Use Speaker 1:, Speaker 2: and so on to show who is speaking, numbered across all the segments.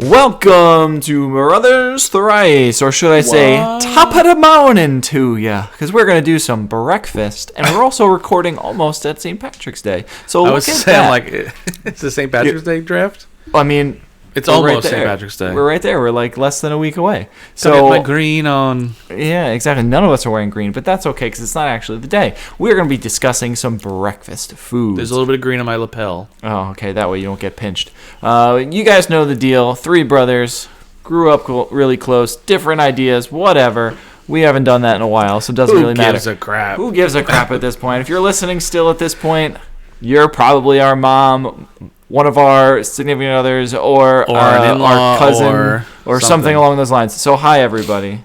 Speaker 1: Welcome to Brothers Thrice, or should I say, top of the morning to ya, because we're going to do some breakfast, and we're also recording almost at St. Patrick's Day. So look at that.
Speaker 2: Like, it's the St. Patrick's Day draft?
Speaker 1: I mean,
Speaker 2: it's almost St. Patrick's Day.
Speaker 1: We're right there. We're like less than a week away.
Speaker 2: So get my green on.
Speaker 1: Yeah, exactly. None of us are wearing green, but that's okay because it's not actually the day. We're going to be discussing some breakfast food.
Speaker 2: There's a little bit of green on my lapel.
Speaker 1: Oh, okay. That way you don't get pinched. You guys know the deal. Three brothers, grew up really close, different ideas, whatever. We haven't done that in a while, so it doesn't really matter.
Speaker 2: Who gives a crap?
Speaker 1: Who gives a crap at this point? If you're listening still at this point, you're probably our mom, one of our significant others, or
Speaker 2: an in-law,
Speaker 1: our cousin, or something along those lines. So hi, everybody.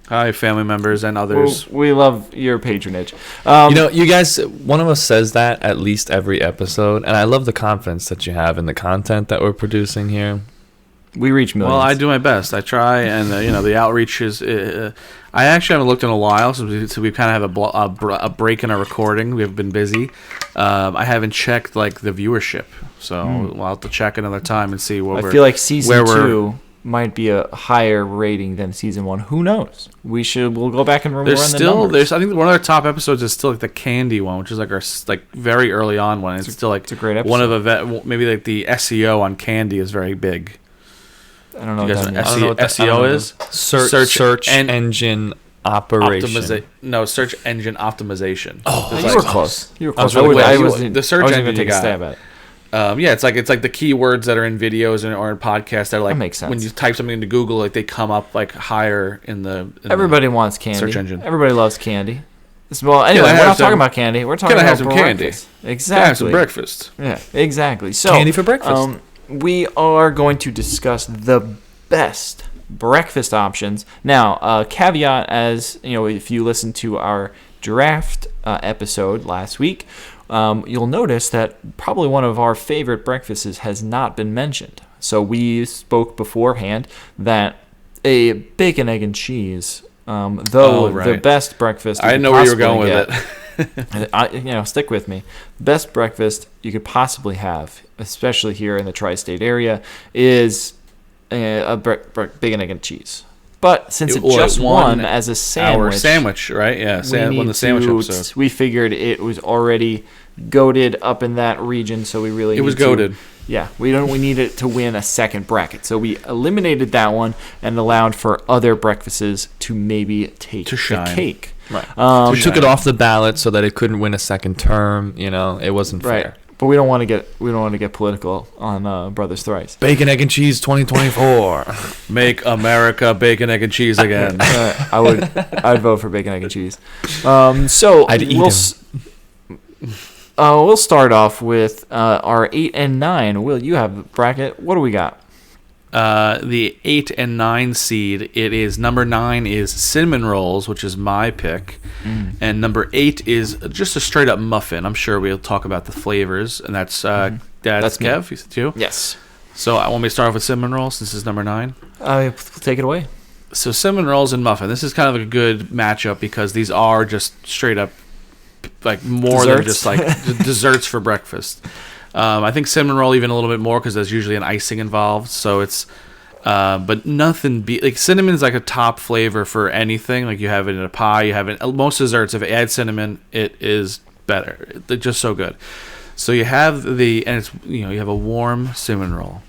Speaker 2: Hi, family members and others.
Speaker 1: We love your patronage.
Speaker 3: You guys, one of us says that at least every episode, and I love the confidence that you have in the content that we're producing here.
Speaker 1: We reach millions.
Speaker 2: Well, I do my best. I try, and the outreach is. I actually haven't looked in a while, so we kind of have a break in our recording. We have been busy. I haven't checked like the viewership, so we'll have to check another time and see what.
Speaker 1: I feel like season 2 might be a higher rating than season 1. Who knows? We'll go back and remember.
Speaker 2: There's I think one of our top episodes is still like the candy one, which is like our very early on one. It's still like
Speaker 1: it's a great episode.
Speaker 2: One of maybe like the SEO on candy is very big.
Speaker 1: I don't know what that means.
Speaker 2: I don't know what SEO is.
Speaker 3: Search engine operation.
Speaker 2: Search engine optimization.
Speaker 1: Oh, you were close. You were close.
Speaker 2: The search engine
Speaker 1: take a stab at it.
Speaker 2: It's like the keywords that are in videos or in podcasts that are like,
Speaker 1: that makes sense.
Speaker 2: When you type something into Google, like they come up like higher in the
Speaker 1: everybody wants candy.
Speaker 2: Search engine.
Speaker 1: Everybody loves candy. Well, anyway, we're not talking about candy. We're talking about breakfast.
Speaker 2: Candy.
Speaker 1: Exactly.
Speaker 2: Have some breakfast.
Speaker 1: Yeah, exactly. So
Speaker 3: candy for breakfast.
Speaker 1: We are going to discuss the best breakfast options. Now, caveat, as you know, if you listen to our draft episode last week, you'll notice that probably one of our favorite breakfasts has not been mentioned. So we spoke beforehand that a bacon, egg, and cheese, the best breakfast.
Speaker 2: I didn't know where you were going with it.
Speaker 1: Stick with me. Best breakfast you could possibly have, especially here in the tri-state area, is a bacon, egg, and cheese. But since it just won as a sandwich,
Speaker 2: our sandwich, right? Yeah, won the sandwich episode.
Speaker 1: We figured it was already goated up in that region, so we really
Speaker 2: was goated.
Speaker 1: Yeah, we need it to win a second bracket. So we eliminated that one and allowed for other breakfasts to maybe take the cake.
Speaker 3: Right. We took it off the ballot so that it couldn't win a second term. It wasn't fair.
Speaker 1: Right. But we don't want to get political on Brothers Thrice.
Speaker 3: Bacon, egg, and cheese 2024.
Speaker 2: Make America bacon, egg, and cheese again.
Speaker 1: I'd vote for bacon, egg, and cheese. So
Speaker 3: I'd eat them.
Speaker 1: We'll start off with our 8 and 9. Will, you have the bracket. What do we got?
Speaker 2: The 8 and 9 seed. It is number 9 is cinnamon rolls, which is my pick, and number 8 is just a straight up muffin. I'm sure we'll talk about the flavors, and that's Kev. You said too.
Speaker 1: Yes.
Speaker 2: So I want me to start off with cinnamon rolls. This is number 9.
Speaker 1: Take it away.
Speaker 2: So cinnamon rolls and muffin. This is kind of a good matchup because these are just straight up like more than just like desserts for breakfast. I think cinnamon roll even a little bit more because there's usually an icing involved. So it's, but nothing like cinnamon is like a top flavor for anything. Like you have it in a pie, you have it most desserts. If it adds cinnamon, it is better. It's just so good. So you have you have a warm cinnamon roll,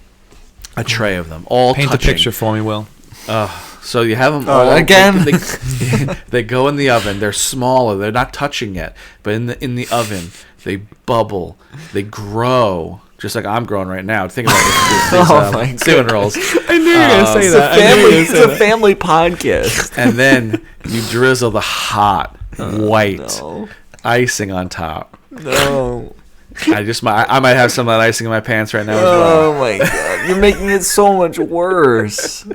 Speaker 2: a tray of them, all
Speaker 3: paint
Speaker 2: touching.
Speaker 3: the picture for me, Will.
Speaker 2: So you have them all
Speaker 1: again.
Speaker 2: They go in the oven. They're smaller. They're not touching yet, but in the oven. They bubble. They grow. Just like I'm growing right now. Think about these cinnamon rolls.
Speaker 1: I knew you were going to say that. It's a family podcast.
Speaker 2: And then you drizzle the hot, white icing on top.
Speaker 1: No.
Speaker 2: I might have some of that icing in my pants right now as well.
Speaker 1: Oh, my God. You're making it so much worse.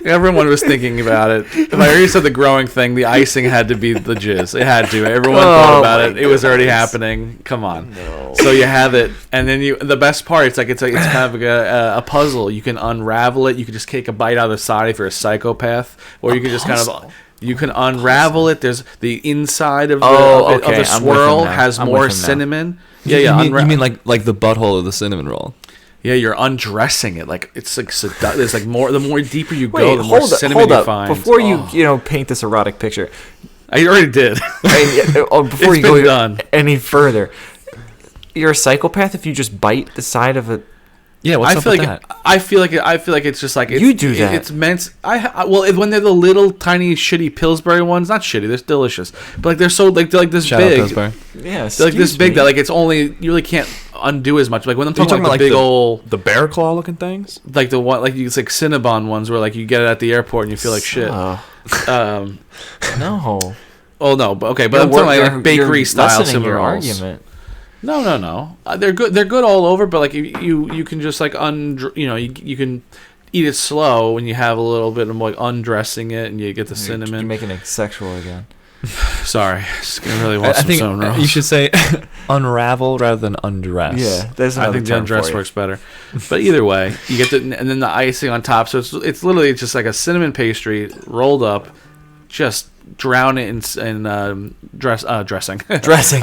Speaker 2: Everyone was thinking about it. If I already said the growing thing, the icing had to be the jizz. It had to. Everyone thought about it. It was already happening. Come on.
Speaker 1: No.
Speaker 2: So you have it, and then the best part. It's kind of like a puzzle. You can unravel it. You can just take a bite out of the side if you're a psychopath, or you can just kind of. You can unravel it. There's the inside of the swirl has more cinnamon.
Speaker 3: Yeah. You mean like the butthole of the cinnamon roll?
Speaker 2: Yeah, you're undressing it. Like it's like there's like more. The more deeper you
Speaker 1: Wait,
Speaker 2: go, the more cinnamon you find.
Speaker 1: Before you paint this erotic picture,
Speaker 2: I already did.
Speaker 1: Before you go any further, you're a psychopath if you just bite the side of a.
Speaker 3: Yeah, what's up with that?
Speaker 2: I feel like it's just like
Speaker 1: you do that.
Speaker 2: It's meant. When they're the little tiny shitty Pillsbury ones, not shitty, they're delicious, but like they're so like they're like this
Speaker 3: Shout out
Speaker 2: big.
Speaker 3: Pillsbury.
Speaker 1: Yeah,
Speaker 2: they're like this big that like it's only you really can't undo as much. Like when I'm talking about like the big old
Speaker 3: the bear claw looking things,
Speaker 2: like the one like it's like Cinnabon ones where like you get it at the airport and you feel like shit.
Speaker 1: No.
Speaker 2: Oh no, but okay, but I'm talking like bakery style cinnamon rolls.
Speaker 1: Argument.
Speaker 2: No. They're good. They're good all over. But like you can just like you can eat it slow when you have a little bit of like undressing it and you get the cinnamon.
Speaker 1: You're making it sexual again.
Speaker 2: Sorry, I really want some cinnamon rolls.
Speaker 3: You should say unravel rather than undress.
Speaker 1: Yeah, there's another
Speaker 2: I think the
Speaker 1: term
Speaker 2: undress
Speaker 1: for you.
Speaker 2: works better. But either way, you get and then the icing on top. So it's literally just like a cinnamon pastry rolled up. Just drown it in dressing.
Speaker 1: Dressing.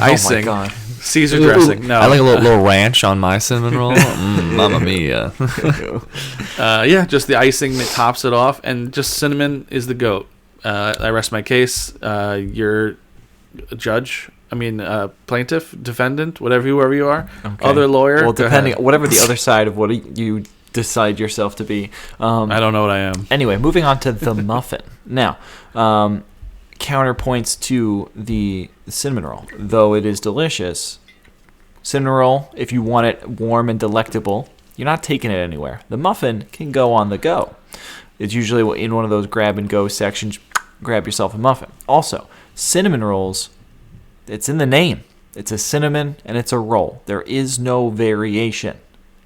Speaker 2: Icing.
Speaker 1: Oh my god.
Speaker 2: Caesar dressing. No.
Speaker 3: I like a little ranch on my cinnamon roll. Mamma mia.
Speaker 2: Yeah, just the icing that tops it off, and just cinnamon is the goat. I rest my case. You're a judge. I mean, plaintiff, defendant, whoever you are,
Speaker 1: Okay.
Speaker 2: other lawyer.
Speaker 1: Well, depending, whatever the other side of what you decide yourself to be.
Speaker 2: I don't know what I am.
Speaker 1: Anyway, moving on to the muffin. Now, counterpoints to the cinnamon roll. Though it is delicious, cinnamon roll, if you want it warm and delectable, you're not taking it anywhere. The muffin can go on the go. It's usually in one of those grab-and-go sections. Grab yourself a muffin. Also, cinnamon rolls, it's in the name. It's a cinnamon and it's a roll. There is no variation.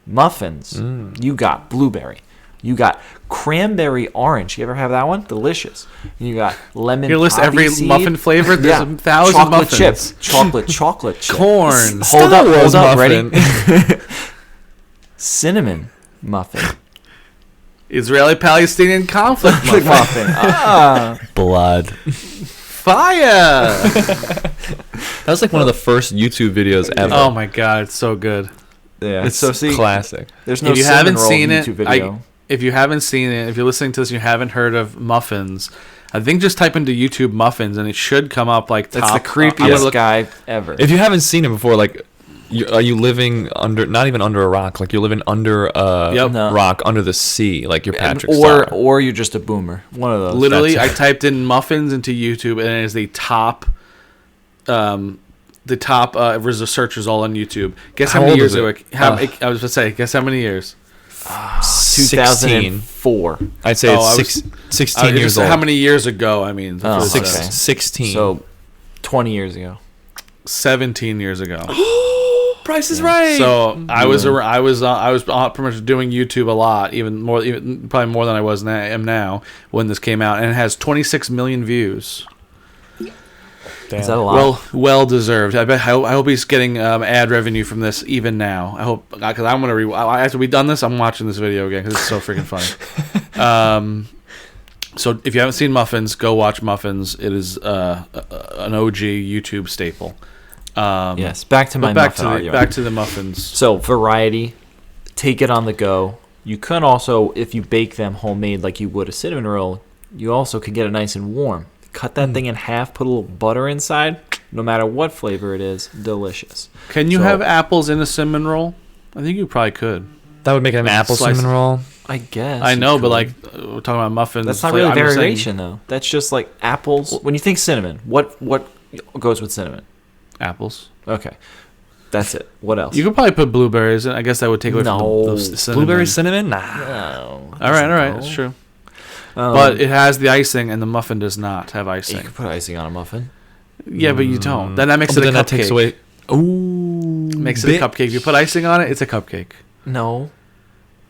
Speaker 1: Muffins, you got blueberry. You got cranberry orange. You ever have that one? Delicious. You got lemon
Speaker 2: You list
Speaker 1: poppy
Speaker 2: every
Speaker 1: seed.
Speaker 2: muffin flavor. There's 1,000
Speaker 1: chocolate
Speaker 2: muffins.
Speaker 1: chips. Chocolate chips.
Speaker 2: Corn.
Speaker 1: Hold up.
Speaker 3: muffin.
Speaker 1: Ready? Cinnamon muffin.
Speaker 2: Israeli-Palestinian conflict muffin.
Speaker 3: Blood.
Speaker 2: Fire.
Speaker 3: That was like one of the first YouTube videos ever.
Speaker 2: Oh my god, it's so good.
Speaker 1: Yeah.
Speaker 3: It's
Speaker 1: So see,
Speaker 3: classic.
Speaker 1: there's no
Speaker 2: If you
Speaker 1: cinnamon
Speaker 2: haven't
Speaker 1: roll
Speaker 2: seen it,
Speaker 1: YouTube video.
Speaker 2: if you haven't seen it, if you're listening to this and you haven't heard of muffins, I think just type into YouTube muffins and it should come up like top.
Speaker 1: That's the creepiest guy ever.
Speaker 3: If you haven't seen it before, like, are you living under, not even under a rock, like you're living under a
Speaker 2: No.
Speaker 3: rock under the sea, like you're Patrick Star.
Speaker 1: or you're just a boomer. One of those.
Speaker 2: Literally, I typed in muffins into YouTube and it is the top researchers all on YouTube. Guess how
Speaker 3: How
Speaker 2: many
Speaker 3: old
Speaker 2: years
Speaker 3: is
Speaker 2: ago?
Speaker 3: it?
Speaker 2: I was going to say, guess how many years?
Speaker 1: 2004.
Speaker 3: I'd say it's 16 years old.
Speaker 2: How many years ago? I mean,
Speaker 1: Oh,
Speaker 2: for
Speaker 1: okay.
Speaker 3: 16.
Speaker 1: So 20 years ago.
Speaker 2: 17 years ago.
Speaker 3: Price is Right.
Speaker 2: So I was pretty much doing YouTube a lot, probably more than I am now when this came out, and it has 26 million views.
Speaker 3: Damn.
Speaker 1: Is that a lot?
Speaker 2: Well deserved. I hope he's getting ad revenue from this even now. I hope, because I'm gonna after we've done this, I'm watching this video again because it's so freaking funny. So if you haven't seen Muffins, go watch Muffins. It is an OG YouTube staple.
Speaker 1: Yes. Back to my muffin argument.
Speaker 2: Back to the muffins.
Speaker 1: So variety, take it on the go. You can also, if you bake them homemade like you would a cinnamon roll, you also could get it nice and warm. Cut that thing in half, put a little butter inside. No matter what flavor it is, delicious.
Speaker 2: Can you have apples in a cinnamon roll? I think you probably could.
Speaker 3: That would make it an apple
Speaker 2: slice-
Speaker 3: cinnamon roll.
Speaker 1: I guess.
Speaker 2: I know,
Speaker 1: you
Speaker 2: but
Speaker 1: could.
Speaker 2: like we're talking about muffins.
Speaker 1: That's not really variation though. That's just like apples. When you think cinnamon, what goes with cinnamon?
Speaker 2: Apples.
Speaker 1: Okay. That's it. What else?
Speaker 2: You could probably put blueberries in. I guess that would take away from
Speaker 1: No.
Speaker 2: the cinnamon.
Speaker 3: Blueberry cinnamon? Nah.
Speaker 1: No.
Speaker 2: All right, that's true. But it has the icing, and the muffin does not have
Speaker 1: You
Speaker 2: icing.
Speaker 1: could put icing on a muffin.
Speaker 2: Yeah, but you don't. Then that makes
Speaker 3: But
Speaker 2: it a
Speaker 3: then
Speaker 2: cupcake.
Speaker 3: that takes away. Ooh.
Speaker 2: Makes it a cupcake. If you put icing on it, it's a cupcake.
Speaker 1: No.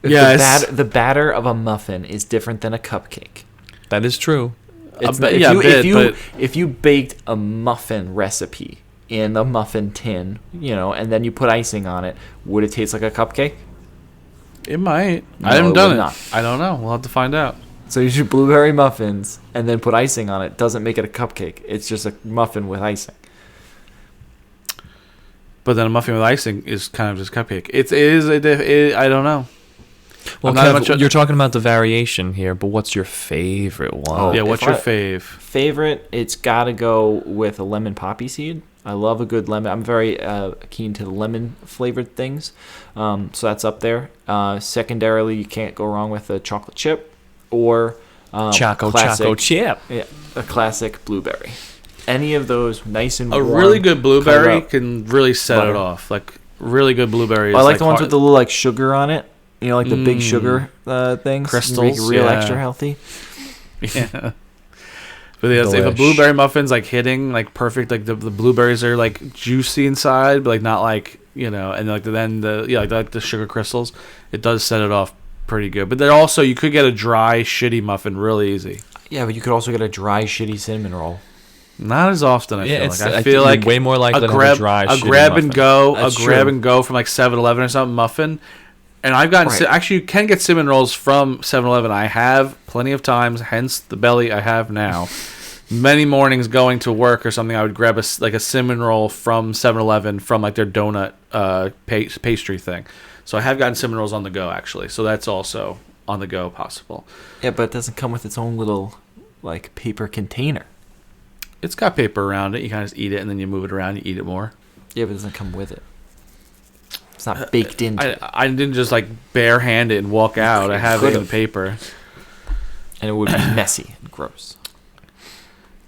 Speaker 2: Yes.
Speaker 1: The batter of a muffin is different than a cupcake.
Speaker 3: That is true.
Speaker 1: It's
Speaker 2: bit-
Speaker 1: if
Speaker 2: yeah,
Speaker 1: you,
Speaker 2: a bit,
Speaker 1: if you baked a muffin recipe in a muffin tin, and then you put icing on it, would it taste like a cupcake?
Speaker 2: It might.
Speaker 1: No,
Speaker 2: I haven't
Speaker 1: it
Speaker 2: done
Speaker 1: would
Speaker 2: it.
Speaker 1: not.
Speaker 2: I don't know. We'll have to find out.
Speaker 1: So you should blueberry muffins and then put icing on it. Doesn't make it a cupcake. It's just a muffin with icing.
Speaker 2: But then a muffin with icing is kind of just cupcake. I don't know.
Speaker 3: Well, Kev, you're talking about the variation here, but what's your favorite one?
Speaker 2: Oh, yeah, what's your fave?
Speaker 1: Favorite, it's got to go with a lemon poppy seed. I love a good lemon. I'm very keen to the lemon-flavored things, so that's up there. Secondarily, you can't go wrong with a chocolate chip or
Speaker 3: Choco chip.
Speaker 1: Yeah, a classic blueberry. Any of those nice and
Speaker 2: warm.
Speaker 1: A
Speaker 2: really good blueberry can really set it off. Like, really good blueberries.
Speaker 1: I like the ones with the little, like, sugar on it. You know, like the big sugar things.
Speaker 2: Crystals.
Speaker 1: Make it real extra healthy.
Speaker 2: Yeah. But yeah, if a blueberry muffin's, like, hitting, like, perfect, like, the blueberries are, like, juicy inside, but, like, not, like, you know, and, like, like the sugar crystals, it does set it off pretty good. But then also, you could get a dry, shitty muffin really easy.
Speaker 1: Yeah, but you could also get a dry, shitty cinnamon roll.
Speaker 2: Not as often, I feel like. I
Speaker 3: feel
Speaker 2: like
Speaker 3: way more likely to have a dry, shitty
Speaker 2: grab
Speaker 3: muffin.
Speaker 2: and go,
Speaker 1: That's
Speaker 2: grab
Speaker 1: true.
Speaker 2: and go from, like, 7-Eleven or something muffin. And I've gotten actually, you can get cinnamon rolls from 7-Eleven. I have plenty of times, hence the belly I have now. Many mornings going to work or something, I would grab a cinnamon roll from 7-Eleven from, like, their donut pastry thing. So I have gotten cinnamon rolls on the go, actually. So that's also on the go possible.
Speaker 1: Yeah, but it doesn't come with its own little, like, paper container.
Speaker 2: It's got paper around it. You kind of just eat it, and then you move it around. You eat it more.
Speaker 1: Yeah, but it doesn't come with it. It's not baked into.
Speaker 2: I didn't just, like, barehand it and walk out. I have it in paper.
Speaker 1: And it would be messy and gross.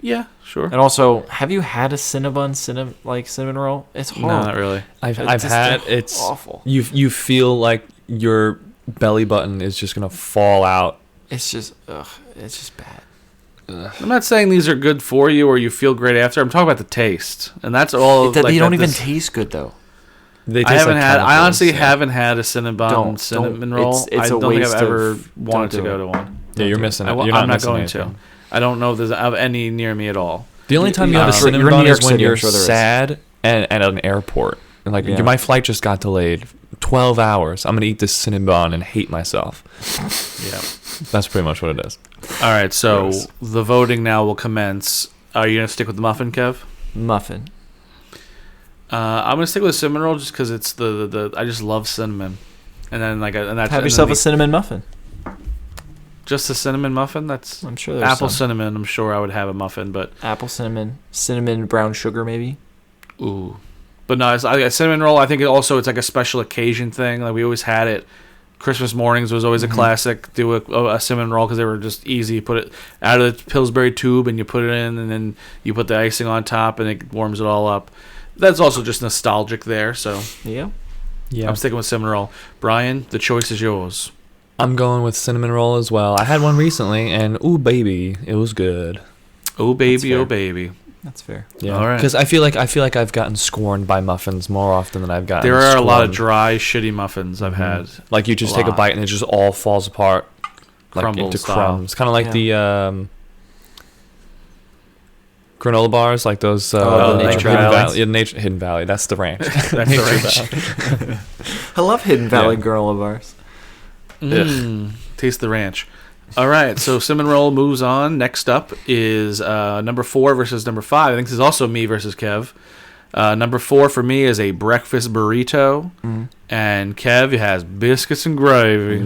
Speaker 2: Yeah, sure.
Speaker 1: And also, have you had a cinnamon roll? It's horrible.
Speaker 2: No, not really.
Speaker 3: I've had it's
Speaker 1: awful.
Speaker 3: You feel like your belly button is just gonna fall out.
Speaker 1: It's just bad.
Speaker 2: I'm not saying these are good for you or you feel great after. I'm talking about the taste, and that's all.
Speaker 1: They don't even taste good though.
Speaker 3: They taste
Speaker 2: I honestly haven't had a cinnamon roll. I don't think I've ever wanted to go to one.
Speaker 3: Yeah, you're missing it.
Speaker 2: I'm not going to. I don't know if there's any near me at all.
Speaker 3: The only time you have a cinnamon bun is when you're sad and at an airport. And like, my flight just got delayed 12 hours. I'm going to eat this cinnamon bun and hate myself.
Speaker 2: Yeah.
Speaker 3: That's pretty much what it is.
Speaker 2: All right, so the voting now will commence. Are you going to stick with the muffin, Kev?
Speaker 1: Muffin.
Speaker 2: I'm going to stick with the cinnamon roll just because it's I just love cinnamon. And then
Speaker 1: have yourself a cinnamon muffin.
Speaker 2: Just a cinnamon muffin?
Speaker 1: I'm sure there's
Speaker 2: apple cinnamon. I'm sure I would have a muffin, but
Speaker 1: apple cinnamon brown sugar maybe.
Speaker 2: Ooh, but no, a cinnamon roll. I think it's like a special occasion thing. Like we always had it. Christmas mornings was always a classic. Do a cinnamon roll because they were just easy. You put it out of the Pillsbury tube and you put it in, and then you put the icing on top, and it warms it all up. That's also just nostalgic there. So
Speaker 1: yeah.
Speaker 2: I'm sticking with cinnamon roll. Brian, the choice is yours.
Speaker 3: I'm going with cinnamon roll as well. I had one recently, and ooh, baby, it was good.
Speaker 2: Oh, baby, oh, baby.
Speaker 1: That's fair.
Speaker 3: Yeah,
Speaker 2: all right.
Speaker 3: Because I feel like I've gotten scorned by muffins more often than I've gotten.
Speaker 2: There are
Speaker 3: scorned.
Speaker 2: a lot of dry, shitty muffins I've had.
Speaker 3: Like you just take a bite and it just all falls apart, like into crumbs. Kind of like the granola bars, like those.
Speaker 1: The Nature Valley.
Speaker 3: Hidden Valley. That's the ranch.
Speaker 2: That's the ranch.
Speaker 1: I love Hidden Valley granola bars.
Speaker 2: Taste the ranch. All right, so cinnamon roll moves on. Next up is number 4 versus number 5. I think this is also me versus Kev. Number 4 for me is a breakfast burrito, and Kev has biscuits and gravy.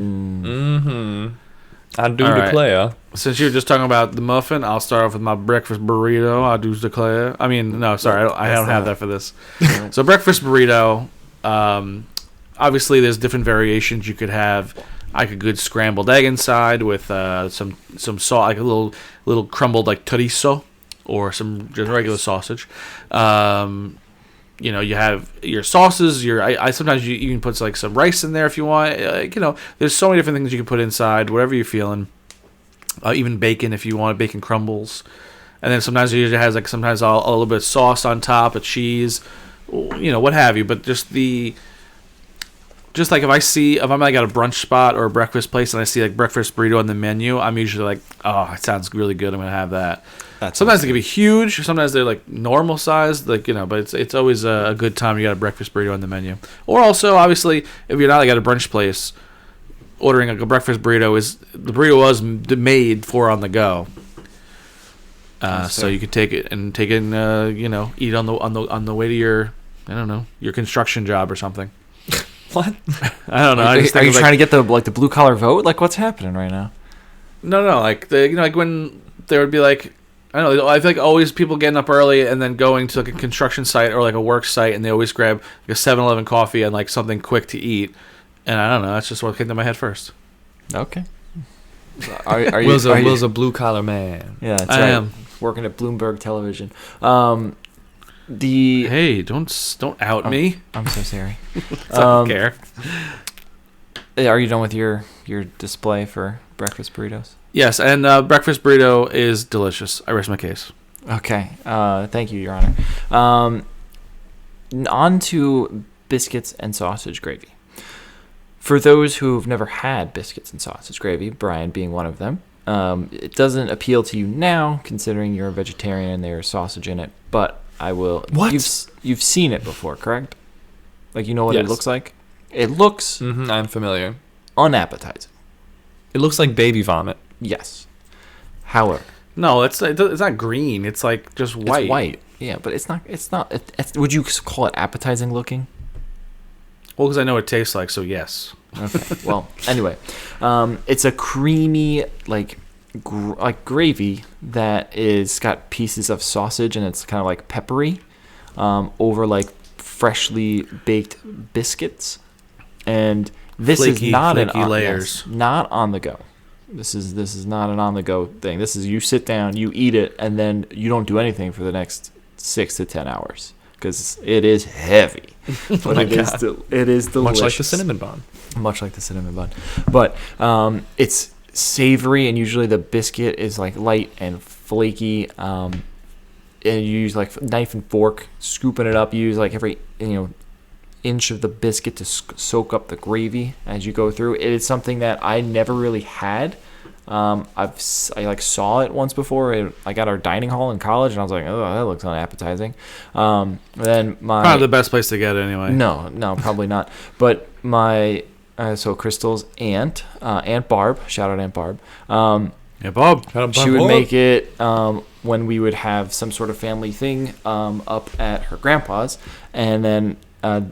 Speaker 3: I do declare.
Speaker 2: Since you were just talking about the muffin, I'll start off with my breakfast burrito. I do declare. I mean, no, sorry, I don't have that for this. So breakfast burrito. Obviously, there's different variations you could have. I could good scrambled egg inside with some salt, like a little crumbled like chorizo, or some just regular sausage. You have your sauces. I sometimes you can put like some rice in there if you want. There's so many different things you can put inside, whatever you're feeling. Even bacon if you want, bacon crumbles, and then sometimes it usually has like a little bit of sauce on top, of cheese, what have you. But just like if I'm like at a brunch spot or a breakfast place and I see like breakfast burrito on the menu, I'm usually like, oh, it sounds really good. I'm gonna have that. Sometimes they can be huge. Sometimes they're like normal sized, but it's always a good time. You got a breakfast burrito on the menu. Or also, obviously, if you're not like at a brunch place, ordering like a breakfast burrito was made for on the go. So you could take it and eat on the way to your I don't know, your construction job or something.
Speaker 3: What?
Speaker 2: I don't know.
Speaker 1: Are you trying to get the blue collar vote? Like, what's happening right now?
Speaker 2: No, like like when there would be like, I don't know. I feel like always people getting up early and then going to like a construction site or like a work site, and they always grab like a 7-Eleven coffee and like something quick to eat. And I don't know. That's just what came to my head first.
Speaker 1: Okay.
Speaker 3: Will's a blue collar man.
Speaker 1: Yeah, that's
Speaker 2: I
Speaker 1: right.
Speaker 2: am
Speaker 1: Working at Bloomberg Television.
Speaker 2: Hey, don't out me.
Speaker 1: I'm so sorry.
Speaker 2: I don't care.
Speaker 1: Are you done with your display for breakfast burritos?
Speaker 2: Yes, and breakfast burrito is delicious. I rest my case.
Speaker 1: Okay. Thank you, Your Honor. On to biscuits and sausage gravy. For those who've never had biscuits and sausage gravy, Brian being one of them, it doesn't appeal to you now, considering you're a vegetarian and there's sausage in it. But I will.
Speaker 3: What?
Speaker 1: You've seen it before, correct? Like, you know what
Speaker 2: Yes.
Speaker 1: it looks like? It looks
Speaker 3: I'm familiar.
Speaker 1: unappetizing.
Speaker 3: It looks like baby vomit.
Speaker 1: Yes. However,
Speaker 2: No, it's not green. It's like just white.
Speaker 1: it's white. Yeah, but it's not. Would you call it appetizing looking?
Speaker 2: Well, because I know what it tastes like, so yes.
Speaker 1: Okay. Well, anyway, it's a creamy like gravy that is got pieces of sausage, and it's kind of like peppery over like freshly baked biscuits, and this is not
Speaker 2: flaky layers.
Speaker 1: not on the go. This is not an on the go thing. This is you sit down, you eat it, and then you don't do anything for the next 6 to 10 hours because it is heavy. But it is delicious.
Speaker 3: Much like the cinnamon bun.
Speaker 1: Much like the cinnamon bun. But it's savory, and usually the biscuit is like light and flaky. And you use like knife and fork, scooping it up. You use like every inch of the biscuit to soak up the gravy as you go through. It is something that I never really had. I like saw it once before. I got our dining hall in college, and I was like, oh, that looks unappetizing. Then
Speaker 2: Probably the best place to get it anyway.
Speaker 1: No, probably not. But my so Crystal's aunt Barb, shout out Aunt Barb.
Speaker 2: Yeah, Bob.
Speaker 1: She would make it when we would have some sort of family thing up at her grandpa's, and then I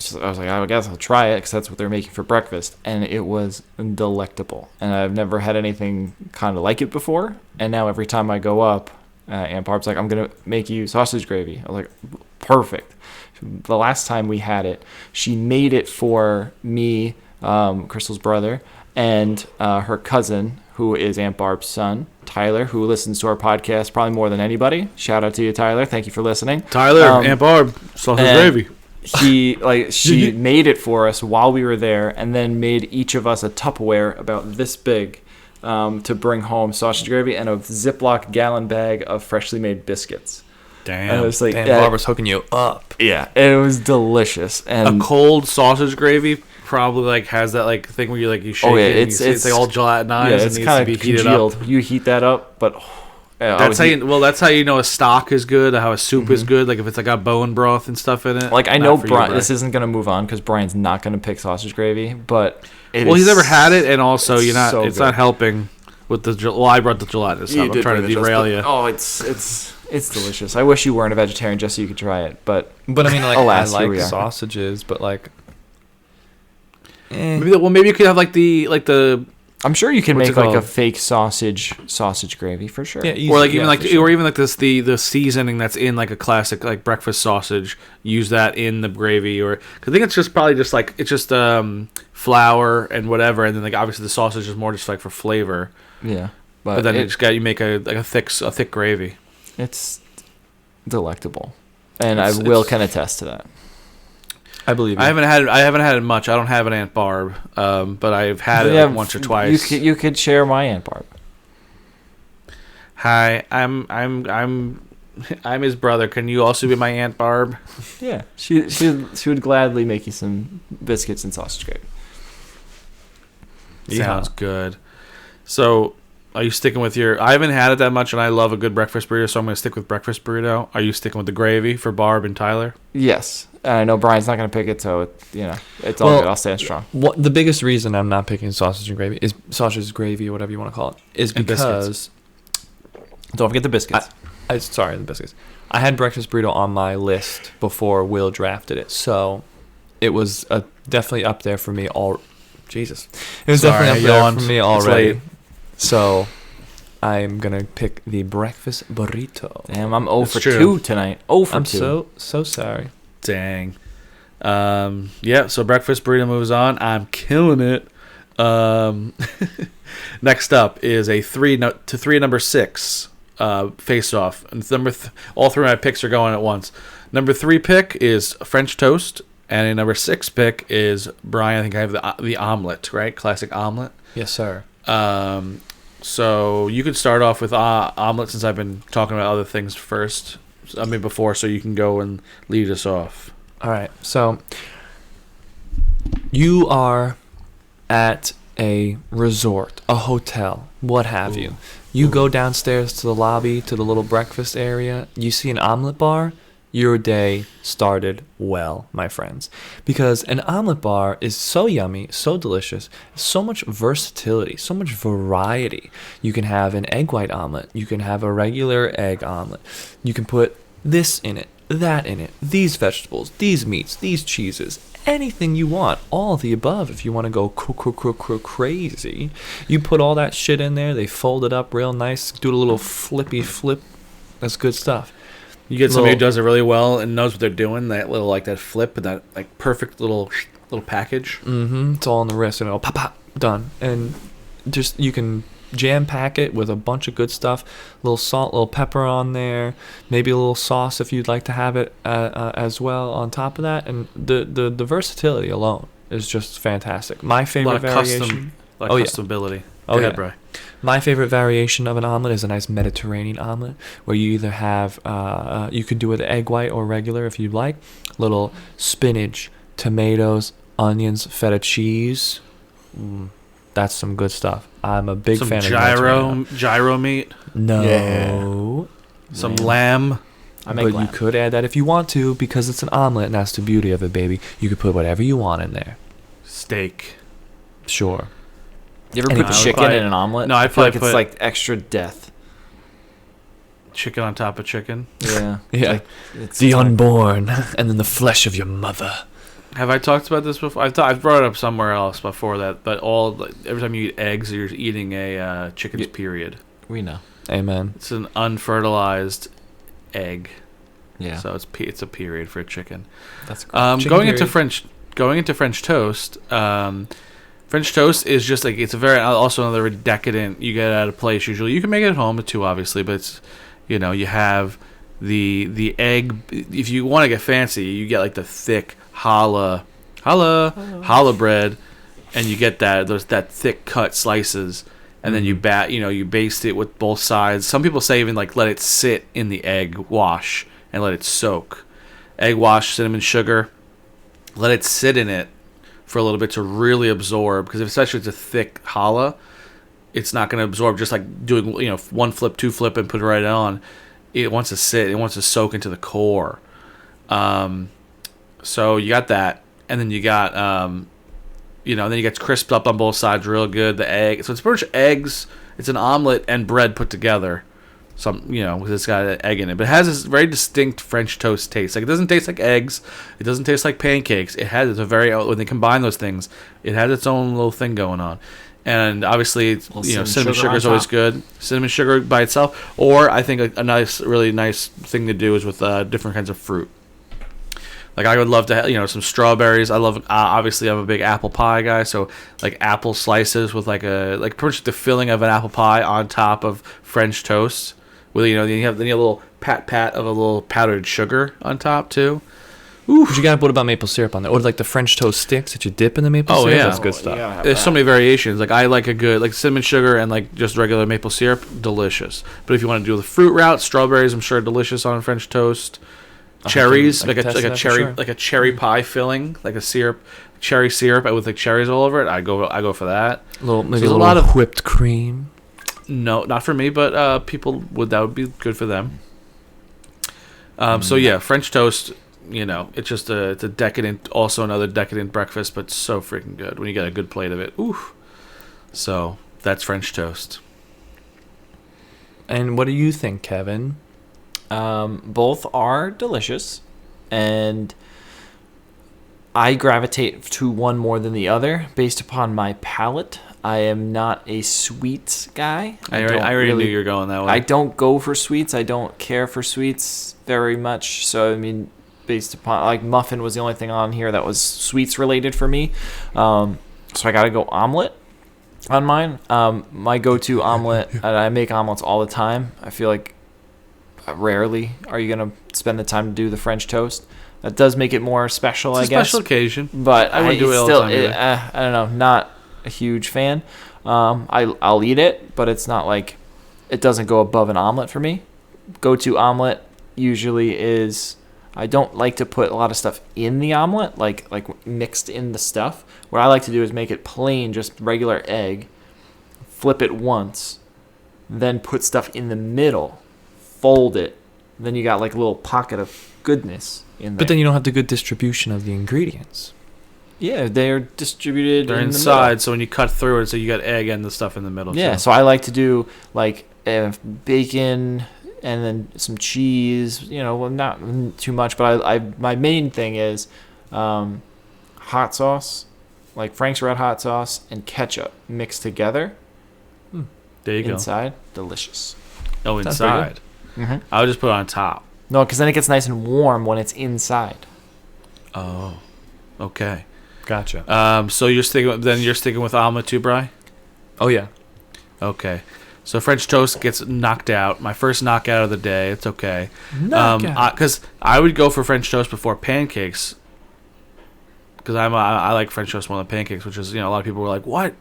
Speaker 1: was like, I guess I'll try it because that's what they're making for breakfast, and it was delectable. And I've never had anything kind of like it before. And now every time I go up, Aunt Barb's like, I'm gonna make you sausage gravy. I was like, perfect. The last time we had it, she made it for me, Crystal's brother, and her cousin, who is Aunt Barb's son, Tyler, who listens to our podcast probably more than anybody. Shout out to you, Tyler. Thank you for listening.
Speaker 2: Tyler, Aunt Barb, sausage gravy.
Speaker 1: She made it for us while we were there, and then made each of us a Tupperware about this big to bring home sausage gravy and a Ziploc gallon bag of freshly made biscuits.
Speaker 2: Damn.
Speaker 1: And it was like,
Speaker 3: Barbara's hooking you up.
Speaker 1: Yeah, it was delicious. And
Speaker 2: a cold sausage gravy probably like has that like thing where you shake it. It's like all gelatinized.
Speaker 1: Yeah, it's kind of congealed. You heat that up, but.
Speaker 2: That's how you know a stock is good, how a soup is good. Like if it's like got bone broth and stuff in it.
Speaker 1: Like I know Brian, this isn't gonna move on because Brian's not gonna pick sausage gravy, but
Speaker 2: he's never had it, and also
Speaker 1: it's
Speaker 2: not helping with the. Well, I brought the gelatinous stuff. I'm trying to derail you.
Speaker 1: Oh, it's delicious. I wish you weren't a vegetarian just so you could try it, but
Speaker 3: I mean, like
Speaker 1: alas,
Speaker 3: I like sausages, but like.
Speaker 2: Maybe you could have like the.
Speaker 1: I'm sure you can make like a fake sausage gravy for sure.
Speaker 2: Yeah, or like even like this the seasoning that's in like a classic like breakfast sausage. Use that in the gravy, or cause I think it's just probably just like it's just flour and whatever, and then like obviously the sausage is more just like for flavor.
Speaker 1: Yeah,
Speaker 2: but then you make a thick gravy.
Speaker 1: It's delectable, and I can attest to that.
Speaker 3: I believe you.
Speaker 2: I haven't had it much. I don't have an Aunt Barb, but I've had it like once or twice.
Speaker 1: You could share my Aunt Barb.
Speaker 2: Hi, I'm his brother. Can you also be my Aunt Barb?
Speaker 1: Yeah, she would gladly make you some biscuits and sausage gravy.
Speaker 2: Sounds good. So, are you sticking with your? I haven't had it that much, and I love a good breakfast burrito, so I'm going to stick with breakfast burrito. Are you sticking with the gravy for Barb and Tyler?
Speaker 1: Yes. I know Brian's not going to pick it, so it's all good. I'll stand strong.
Speaker 3: The biggest reason I'm not picking sausage and gravy is sausage gravy or whatever you want to call it is because
Speaker 1: don't forget the biscuits.
Speaker 3: the biscuits. I had breakfast burrito on my list before Will drafted it, so it was definitely up there for me. Jesus, it was definitely up there for me already. So I'm gonna pick the breakfast burrito.
Speaker 1: Damn, I'm 0 for 2 tonight. 0 for 2.
Speaker 3: I'm so sorry.
Speaker 2: Dang. Yeah. So breakfast burrito moves on. I'm killing it. Next up is a 3 number 6 face off. And all 3 of my picks are going at once. Number 3 pick is French toast, and a number 6 pick is Brian. I think I have the omelet, right? Classic omelet.
Speaker 3: Yes, sir.
Speaker 2: So you could start off with omelet since I've been talking about other things first. Before, so you can go and lead us off.
Speaker 3: All right. So you are at a resort, a hotel, what have you. You go downstairs to the lobby, to the little breakfast area. You see an omelet bar. Your day started well, my friends. Because an omelet bar is so yummy, so delicious, so much versatility, so much variety. You can have an egg white omelet. You can have a regular egg omelet. You can put this in it, that in it, these vegetables, these meats, these cheeses, anything you want, all the above. If you want to go crazy, you put all that shit in there. They fold it up real nice, do a little flippy flip. That's good stuff.
Speaker 2: You get somebody who does it really well and knows what they're doing. That little that flip and that perfect little package.
Speaker 3: Mm-hmm. It's all on the wrist and it'll pop, done. And just you can jam pack it with a bunch of good stuff. Little salt, little pepper on there, maybe a little sauce if you'd like to have it as well on top of that. And the versatility alone is just fantastic. My favorite variation.
Speaker 2: Customability.
Speaker 3: Go ahead, bro. My favorite variation of an omelet is a nice Mediterranean omelet, where you either have, you could do it egg white or regular if you'd like, little spinach, tomatoes, onions, feta cheese. That's some good stuff. I'm a big fan of
Speaker 2: gyro meat.
Speaker 3: No. Yeah.
Speaker 2: Some lamb.
Speaker 3: But you could add that if you want to, because it's an omelet, and that's the beauty of it, baby. You could put whatever you want in there.
Speaker 2: Steak.
Speaker 3: Sure.
Speaker 1: You ever put chicken in an omelet?
Speaker 2: No, I feel like
Speaker 1: it's like extra death.
Speaker 2: Chicken on top of chicken?
Speaker 1: Yeah.
Speaker 3: Yeah. It's the unborn, and then the flesh of your mother.
Speaker 2: Have I talked about this before? I've brought it up somewhere else before that, but every time you eat eggs, you're eating a chicken's period.
Speaker 1: We know.
Speaker 3: Amen.
Speaker 2: It's an unfertilized egg.
Speaker 1: Yeah.
Speaker 2: So it's a period for a chicken.
Speaker 1: That's cool.
Speaker 2: Going into French toast. French toast is just like, it's also another decadent you get at a place usually. You can make it at home too, obviously, but it's, you have the egg. If you want to get fancy, you get like the thick challah bread, and you get that thick cut slices, and then you baste it with both sides. Some people say even like let it sit in the egg wash and let it soak. Egg wash, cinnamon sugar, let it sit in it for a little bit to really absorb, because especially if it's a thick challah, it's not going to absorb just like doing 1 flip, 2 flip and put it right on. It wants to sit, it wants to soak into the core. So you got that, and then you got then you get crisped up on both sides real good. The egg, so it's pretty much eggs. It's an omelet and bread put together. Because it's got an egg in it, but it has this very distinct French toast taste. Like, it doesn't taste like eggs, it doesn't taste like pancakes. When they combine those things, it has its own little thing going on. And obviously, cinnamon sugar is always good. Cinnamon sugar by itself, or I think a really nice thing to do is with different kinds of fruit. Like, I would love to have, some strawberries. I love, obviously, I'm a big apple pie guy, so, like, apple slices with, pretty much the filling of an apple pie on top of French toast. With, then you have a little pat of a little powdered sugar on top, too.
Speaker 3: Ooh. But you gotta put about maple syrup on there. Or, like, the French toast sticks that you dip in the maple syrup.
Speaker 2: Yeah.
Speaker 3: That's good stuff.
Speaker 2: There's so many variations. Like, I like a good, like, cinnamon sugar and, like, just regular maple syrup, delicious. But if you want to do the fruit route, strawberries, I'm sure, delicious on French toast. Cherries, like a cherry pie filling, like a cherry syrup with like cherries all over it. I go for that.
Speaker 3: Maybe a lot of whipped cream.
Speaker 2: No, not for me, but that would be good for them. So yeah, French toast. It's just it's a decadent, also another decadent breakfast, but so freaking good when you get a good plate of it. Ooh. So that's French toast.
Speaker 3: And what do you think, Kevin?
Speaker 1: Both are delicious, and I gravitate to one more than the other based upon my palate. I am not a sweets guy.
Speaker 2: I already knew you were going that way.
Speaker 1: I don't go for sweets. I don't care for sweets very much. So, I mean, based upon, like, muffin was the only thing on here that was sweets related for me. So I got to go omelet on mine. My go-to omelet, and I make omelets all the time. I feel like rarely are you going to spend the time to do the French toast. That does make it more special, I guess.
Speaker 2: Special occasion.
Speaker 1: But
Speaker 2: I wouldn't do it all the time either.
Speaker 1: I don't know, not a huge fan. I'll eat it, but it's not like it doesn't go above an omelet for me. Go-to omelet usually is, I don't like to put a lot of stuff in the omelet, like mixed in the stuff. What I like to do is make it plain, just regular egg, flip it once, then put stuff in the middle, fold it, then you got like a little pocket of goodness in there.
Speaker 3: But then you don't have the good distribution of the ingredients.
Speaker 1: Yeah, they're distributed.
Speaker 2: They're
Speaker 1: in
Speaker 2: inside, so when you cut through it, so you got egg and the stuff in the middle.
Speaker 1: Yeah,
Speaker 2: too.
Speaker 1: so I like to do like bacon and then some cheese. You know, well, not too much, but I my main thing is hot sauce, like Frank's Red Hot sauce and ketchup mixed together.
Speaker 2: There you go.
Speaker 1: Inside, delicious.
Speaker 2: Oh, inside.
Speaker 1: Mm-hmm.
Speaker 2: I would just put it on top.
Speaker 1: No, because then it gets nice and warm when it's inside.
Speaker 2: Oh, okay.
Speaker 3: Gotcha.
Speaker 2: So you're sticking with omelet too, Bri?
Speaker 3: Oh, yeah.
Speaker 2: Okay. So French toast gets knocked out. My first knockout of the day. It's okay. Because I would go for French toast before pancakes. Because I like French toast more than pancakes, which is, a lot of people were like, "What?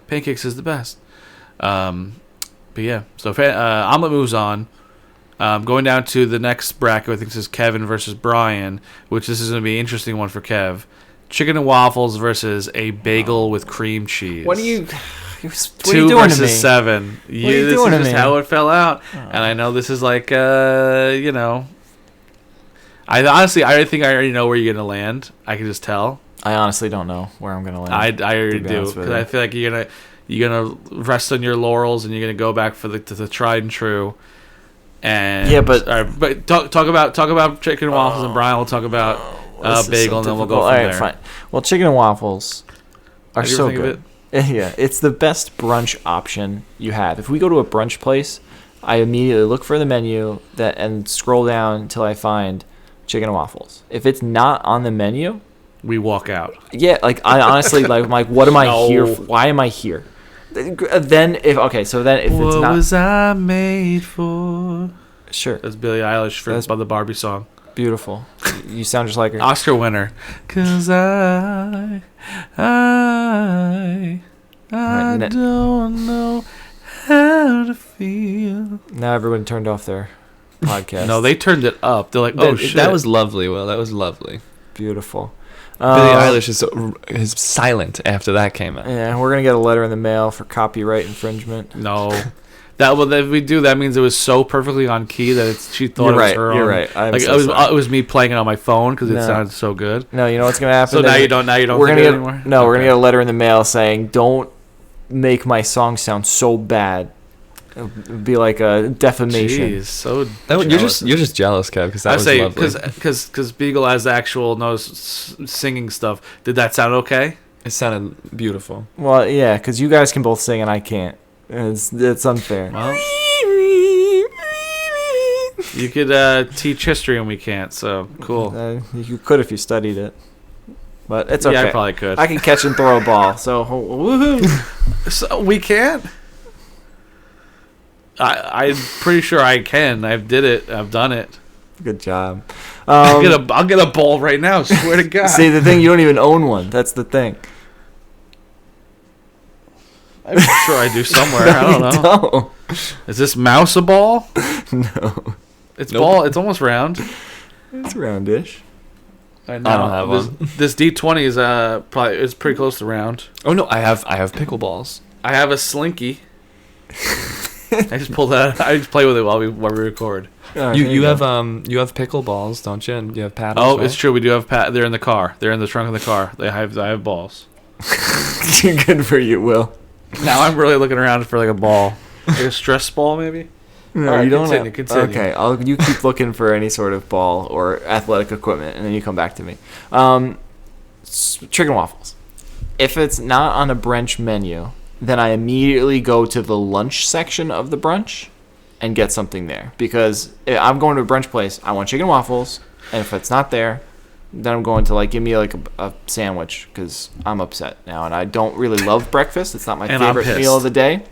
Speaker 2: Pancakes is the best." But yeah. So omelet moves on. Going down to the next bracket, I think this is Kevin versus Brian, which this is going to be an interesting one for Kev. Chicken and waffles versus a bagel with cream cheese.
Speaker 1: What are you
Speaker 2: 2
Speaker 1: doing
Speaker 2: versus
Speaker 1: to me?
Speaker 2: 7.
Speaker 1: What are you
Speaker 2: This
Speaker 1: doing
Speaker 2: is
Speaker 1: to
Speaker 2: just
Speaker 1: me?
Speaker 2: how it fell out. And I know this is like, I think I already know where you're going to land. I can just tell.
Speaker 1: I honestly don't know where I'm gonna land.
Speaker 2: I already do, because I feel like you're gonna rest on your laurels and you're gonna go back for the tried and true. And
Speaker 1: yeah, but
Speaker 2: all right, but talk about chicken and waffles, and Brian will talk about bagel, and then we'll go from there.
Speaker 1: Fine. Well, chicken and waffles are
Speaker 2: Have you
Speaker 1: so
Speaker 2: ever
Speaker 1: good.
Speaker 2: think
Speaker 1: Yeah, it's the best brunch option you have. If we go to a brunch place, I immediately look for the menu and scroll down until I find chicken and waffles. If it's not on the menu,
Speaker 2: We walk out.
Speaker 1: yeah, like I honestly I'm like, what am I
Speaker 2: No.
Speaker 1: here for? Why am I here? Then if it's not,
Speaker 2: What was I made for?
Speaker 1: sure,
Speaker 2: That's Billie Eilish
Speaker 1: That's-
Speaker 2: by the Barbie song.
Speaker 1: beautiful. You sound just like her.
Speaker 2: Oscar winner. 'Cause I
Speaker 1: Right,
Speaker 2: don't know how to feel.
Speaker 1: Now everyone turned off their podcast.
Speaker 2: No, they turned it up. They're like, oh shit.
Speaker 3: That was lovely, Will. That was lovely.
Speaker 1: beautiful.
Speaker 3: Billie Eilish is silent after that came out.
Speaker 1: Yeah, we're gonna get a letter in the mail for copyright infringement.
Speaker 2: No. If we do, that means it was so perfectly on key that she thought
Speaker 1: You're
Speaker 2: it was
Speaker 1: right.
Speaker 2: her
Speaker 1: You're
Speaker 2: own.
Speaker 1: right. I'm
Speaker 2: Like
Speaker 1: so sorry.
Speaker 2: it was me playing it on my phone because it
Speaker 1: No.
Speaker 2: sounded so good.
Speaker 1: No, you know what's gonna happen?
Speaker 2: So now you don't
Speaker 1: We're
Speaker 2: think
Speaker 1: gonna
Speaker 2: it
Speaker 1: get
Speaker 2: anymore.
Speaker 1: no. We're gonna
Speaker 2: Okay.
Speaker 1: get a letter in the mail saying, "Don't make my song sound so bad." It would be like a defamation.
Speaker 2: Jeez, so
Speaker 3: You're
Speaker 2: jealous.
Speaker 3: just jealous, Kev, because that
Speaker 2: I
Speaker 3: was
Speaker 2: say
Speaker 3: lovely.
Speaker 2: because Beagle has the actual singing stuff. Did that sound okay?
Speaker 3: It sounded beautiful.
Speaker 1: Well, yeah, because you guys can both sing and I can't. It's unfair.
Speaker 2: Well, you could teach history and we can't. So cool.
Speaker 1: You could if you studied it, but it's okay.
Speaker 2: Yeah, I probably could.
Speaker 1: I can catch and throw a ball. So woohoo!
Speaker 2: So we can't. I'm pretty sure I can. I've did it. I've done it.
Speaker 1: Good job.
Speaker 2: I'll get a ball right now. Swear to God.
Speaker 1: See, the thing, you don't even own one. That's the thing.
Speaker 2: I'm sure I do somewhere. I don't know.
Speaker 1: Don't.
Speaker 2: Is this mouse a ball?
Speaker 1: No,
Speaker 2: It's
Speaker 3: Nope.
Speaker 2: ball. It's almost round.
Speaker 1: it's roundish.
Speaker 2: I know.
Speaker 3: I don't have one.
Speaker 2: This D20 is probably it's pretty close to round.
Speaker 3: Oh no, I have pickleballs.
Speaker 2: I have a slinky. I just pull that. I just play with it while we record.
Speaker 1: Oh,
Speaker 3: You
Speaker 1: there
Speaker 3: have
Speaker 1: go.
Speaker 3: you have pickleballs, don't you? And you have paddles.
Speaker 2: Oh,
Speaker 3: right?
Speaker 2: it's true. We do have They're in the car. They're in the trunk of the car. I have balls.
Speaker 1: Good for you, Will.
Speaker 2: Now I'm really looking around for like a ball, like a stress ball maybe.
Speaker 1: No,
Speaker 2: All right,
Speaker 1: you don't
Speaker 2: continue.
Speaker 1: Okay, you keep looking for any sort of ball or athletic equipment, and then you come back to me. Chicken waffles. If it's not on a brunch menu, then I immediately go to the lunch section of the brunch and get something there. Because if I'm going to a brunch place, I want chicken waffles, and if it's not there, then I'm going to like give me like a sandwich because I'm upset now, and I don't really love breakfast. It's not my favorite meal of the day,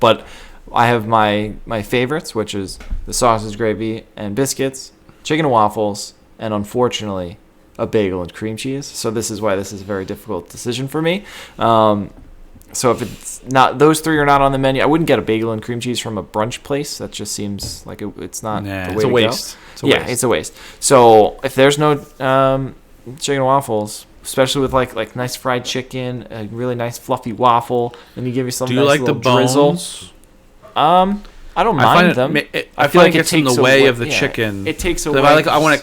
Speaker 1: but I have my favorites, which is the sausage gravy and biscuits, chicken and waffles, and unfortunately a bagel and cream cheese. So this is why this is a very difficult decision for me. So if it's not, those three are not on the menu, I wouldn't get a bagel and cream cheese from a brunch place. That just seems like it's not the way
Speaker 3: it's a waste.
Speaker 1: It's a waste. So if there's no chicken and waffles, especially with like nice fried chicken, a really nice fluffy waffle, then you give yourself
Speaker 2: Do
Speaker 1: a
Speaker 2: you
Speaker 1: nice
Speaker 2: like the
Speaker 1: little drizzle.
Speaker 2: bones?
Speaker 1: I don't mind them.
Speaker 2: I feel like it's in the way of the chicken.
Speaker 1: It takes
Speaker 2: So
Speaker 1: away.
Speaker 2: I want to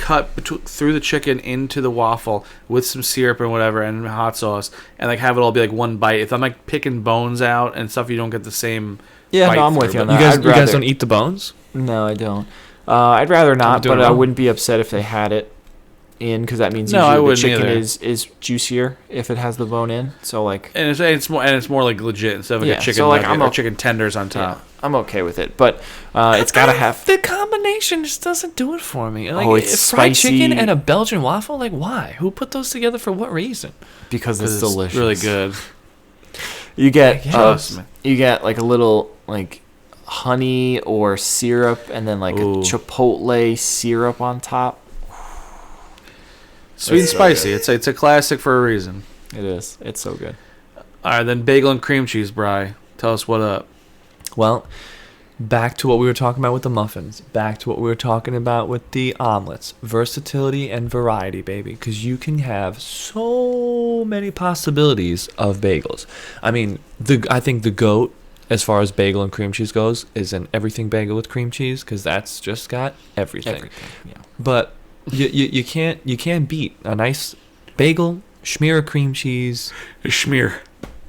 Speaker 2: cut through the chicken into the waffle with some syrup and whatever and hot sauce, and like have it all be like one bite. If I'm like picking bones out and stuff, you don't get the same.
Speaker 1: Yeah, no, I'm
Speaker 2: bite
Speaker 1: with you
Speaker 2: through,
Speaker 1: on
Speaker 2: but-
Speaker 1: that.
Speaker 3: You guys don't eat the bones?
Speaker 1: No, I don't. I'd rather not,
Speaker 3: doing
Speaker 1: but I
Speaker 3: wrong.
Speaker 1: wouldn't be upset if they had it in, because that means
Speaker 2: No, I
Speaker 1: usually the
Speaker 2: wouldn't
Speaker 1: chicken
Speaker 2: either.
Speaker 1: is juicier if it has the bone in. So like,
Speaker 2: And it's more like legit instead of like
Speaker 1: Yeah,
Speaker 2: a chicken
Speaker 1: so, like,
Speaker 2: nugget or chicken tenders on top.
Speaker 1: yeah, I'm okay with it, but it's gotta have.
Speaker 3: The combination just doesn't do it for me. Like,
Speaker 1: It's
Speaker 3: fried
Speaker 1: spicy.
Speaker 3: chicken and a Belgian waffle. Like, why? Who put those together for what reason?
Speaker 1: Because
Speaker 2: 'Cause
Speaker 1: it's delicious.
Speaker 2: really good.
Speaker 1: You get
Speaker 3: guess.
Speaker 1: you get like a little like honey or syrup, and then like
Speaker 2: Ooh.
Speaker 1: a chipotle syrup on top.
Speaker 2: Sweet and
Speaker 1: so
Speaker 2: spicy. It's a classic for a reason.
Speaker 1: It is. It's so good.
Speaker 2: All right, then bagel and cream cheese, Bri. Tell us what up.
Speaker 3: Well, back to what we were talking about with the muffins. Back to what we were talking about with the omelets. Versatility and variety, baby. Because you can have so many possibilities of bagels. I mean, I think the GOAT, as far as bagel and cream cheese goes, is an everything bagel with cream cheese. Because that's just got everything.
Speaker 1: Yeah.
Speaker 3: But you can't beat a nice bagel, schmear of cream cheese,
Speaker 2: Schmear.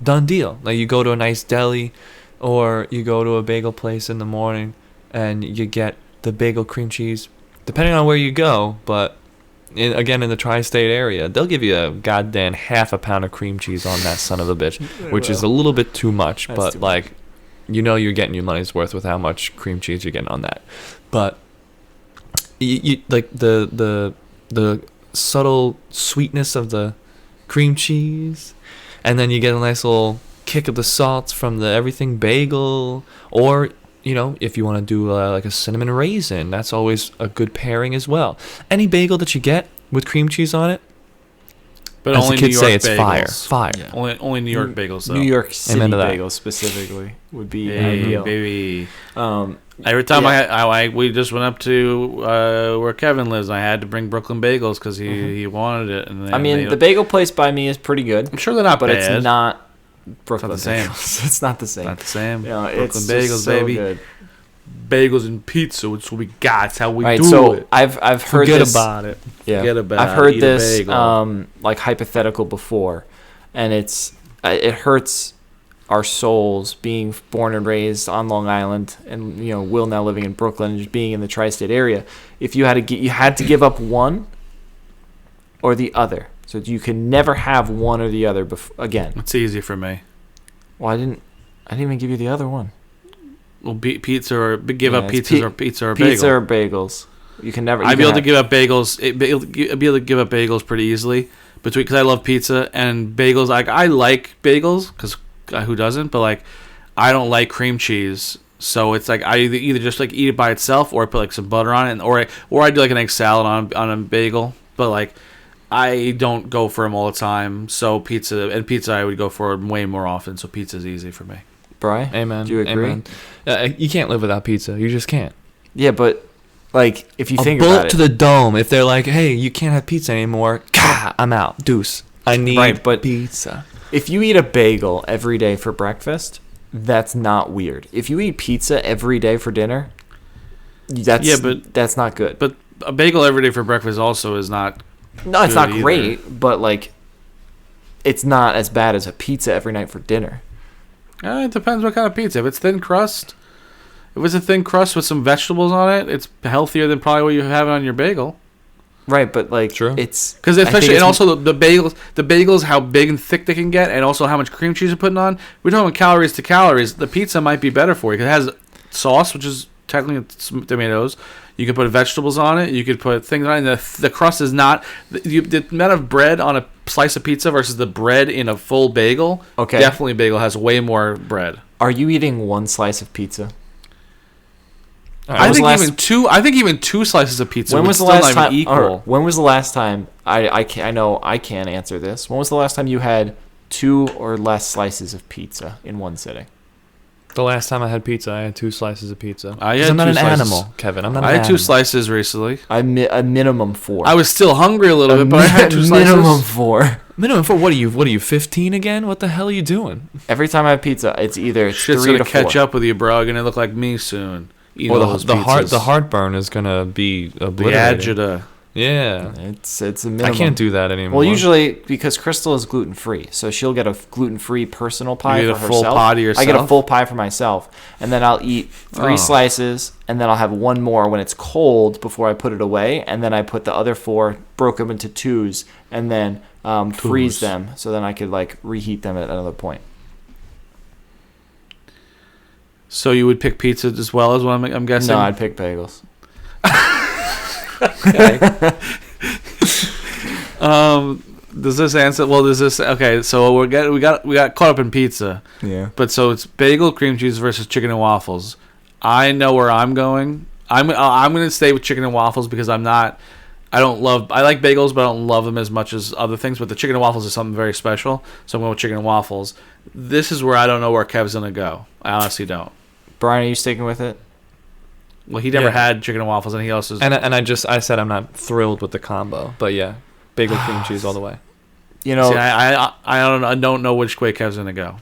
Speaker 3: done deal. Like, you go to a nice deli or you go to a bagel place in the morning and you get the bagel cream cheese, depending on where you go. But again, in the tri-state area, they'll give you a goddamn half a pound of cream cheese on that son of a bitch, which is a little bit too much.
Speaker 1: That's
Speaker 3: but
Speaker 1: too
Speaker 3: like, you know, you're getting your money's worth with how much cream cheese you're getting on that. But you like the subtle sweetness of the cream cheese, and then you get a nice little kick of the salts from the everything bagel, or you know, if you want to do like a cinnamon raisin, that's always a good pairing as well. Any bagel that you get with cream cheese on it,
Speaker 2: But
Speaker 3: as
Speaker 2: only
Speaker 3: the
Speaker 2: New
Speaker 3: kids
Speaker 2: York
Speaker 3: say, it's
Speaker 2: bagels.
Speaker 3: fire.
Speaker 1: Yeah.
Speaker 2: Only New York bagels though.
Speaker 1: New York City
Speaker 3: Amen to that.
Speaker 1: bagels specifically would be
Speaker 2: Hey,
Speaker 1: ideal.
Speaker 2: baby.
Speaker 1: Um,
Speaker 2: Every time
Speaker 1: Yeah.
Speaker 2: we just went up to where Kevin lives, I had to bring Brooklyn bagels because he wanted it. And
Speaker 1: I mean, the bagel place by me is pretty good,
Speaker 2: I'm sure they're not
Speaker 1: but
Speaker 2: bad.
Speaker 1: it's not Brooklyn
Speaker 2: the same.
Speaker 1: bagels. It's not the same.
Speaker 2: Not the same.
Speaker 1: You know,
Speaker 2: Brooklyn
Speaker 1: it's
Speaker 2: bagels,
Speaker 1: just so
Speaker 2: baby.
Speaker 1: good.
Speaker 2: Bagels and pizza. It's what we got. It's how we
Speaker 1: Right,
Speaker 2: do
Speaker 1: so
Speaker 2: it.
Speaker 1: I've heard
Speaker 3: Forget
Speaker 1: this.
Speaker 3: about it.
Speaker 1: Yeah,
Speaker 2: Forget about
Speaker 1: I've
Speaker 2: it.
Speaker 1: heard
Speaker 2: Eat a
Speaker 1: this
Speaker 2: bagel.
Speaker 1: like hypothetical before, and it hurts our souls being born and raised on Long Island, and you know, Will now living in Brooklyn and just being in the tri-state area. If you had to give up one or the other, so you can never have one or the other again.
Speaker 2: It's easy for me.
Speaker 1: Well, I didn't even give you the other one.
Speaker 2: Well, pizza or give up
Speaker 1: it's
Speaker 2: pizzas or pizza or
Speaker 1: Pizza
Speaker 2: bagel.
Speaker 1: or bagels. You can never.
Speaker 2: I'd be able to give up bagels. I'd be able to give up bagels pretty easily because I love pizza and bagels. Like, I like bagels because who doesn't? But like, I don't like cream cheese, so it's like I either just like eat it by itself or I put like some butter on it, or I do like an egg salad on a bagel. But like, I don't go for them all the time. So pizza I would go for way more often. So pizza's easy for me.
Speaker 1: Brian,
Speaker 3: Amen.
Speaker 1: do you agree?
Speaker 3: Amen. You can't live without pizza. You just can't.
Speaker 1: Yeah, but like if you
Speaker 3: A
Speaker 1: think
Speaker 3: bullet
Speaker 1: about it,
Speaker 3: to the dome. If they're like, hey, you can't have pizza anymore, I'm out. Deuce. I need
Speaker 1: Right, but-
Speaker 3: pizza.
Speaker 1: if you eat a bagel every day for breakfast, that's not weird. If you eat pizza every day for dinner, that's not good.
Speaker 2: But a bagel every day for breakfast also is not.
Speaker 1: No, it's
Speaker 2: good
Speaker 1: not
Speaker 2: either.
Speaker 1: great, but like it's not as bad as a pizza every night for dinner.
Speaker 2: It depends what kind of pizza. If it's thin crust, If it's a thin crust with some vegetables on it, it's healthier than probably what you have on your bagel.
Speaker 1: Right, but like
Speaker 3: True.
Speaker 1: it's
Speaker 2: Because especially, and also the bagels, how big and thick they can get, and also how much cream cheese you're putting on. We're talking calories to calories. The pizza might be better for you because it has sauce, which is technically tomatoes. You could put vegetables on it. You could put things on it. The crust is not the amount of bread on a slice of pizza versus the bread in a full bagel.
Speaker 1: Okay,
Speaker 2: definitely bagel has way more bread.
Speaker 1: Are you eating one slice of pizza?
Speaker 2: I think even two slices of pizza.
Speaker 1: When was the
Speaker 2: still
Speaker 1: last
Speaker 2: not
Speaker 1: time?
Speaker 2: even equal.
Speaker 1: When was the last time? I know I can't answer this. When was the last time you had 2 or less slices of pizza in one sitting?
Speaker 3: The last time I had pizza, I had 2 slices of pizza.
Speaker 2: I'm
Speaker 3: not an animal, Kevin. I'm not.
Speaker 2: I had 2 slices recently.
Speaker 1: A minimum 4.
Speaker 2: I was still hungry a little bit, but I had 2 slices.
Speaker 1: Minimum 4.
Speaker 3: Minimum 4. What are you? 15 again? What the hell are you doing?
Speaker 1: Every time I have pizza, it's either
Speaker 2: Shit's
Speaker 1: 3
Speaker 2: gonna
Speaker 1: to 4.
Speaker 2: catch up with you, bro. You're gonna look like me soon.
Speaker 3: Or the heartburn is gonna be obliterated.
Speaker 2: The agita.
Speaker 3: Yeah.
Speaker 1: It's a minimum.
Speaker 3: I can't do that anymore.
Speaker 1: Well, usually because Crystal is gluten free, so she'll get a gluten free personal pie
Speaker 2: You
Speaker 1: for
Speaker 2: get a full
Speaker 1: herself.
Speaker 2: pie to yourself?
Speaker 1: I get a full pie for myself, and then I'll eat 3 slices, and then I'll have 1 more when it's cold before I put it away, and then I put the other 4, broke them into 2s, and then freeze them, so then I could like reheat them at another point.
Speaker 2: So you would pick pizza as well as what I'm guessing?
Speaker 1: No, I'd pick bagels.
Speaker 2: Does this answer? Well, does this? Okay, so we got caught up in pizza.
Speaker 1: Yeah.
Speaker 2: But so it's bagel, cream cheese versus chicken and waffles. I know where I'm going. I'm going to stay with chicken and waffles because I like bagels, but I don't love them as much as other things. But the chicken and waffles is something very special, so I'm going with chicken and waffles. This is where I don't know where Kev's going to go. I honestly don't.
Speaker 1: Brian, are you sticking with it?
Speaker 2: Well, he never had chicken and waffles, and he also
Speaker 3: and I said I'm not thrilled with the combo, but yeah, bagel cream cheese all the way.
Speaker 1: You know,
Speaker 2: see, I don't know which way Kev's gonna go.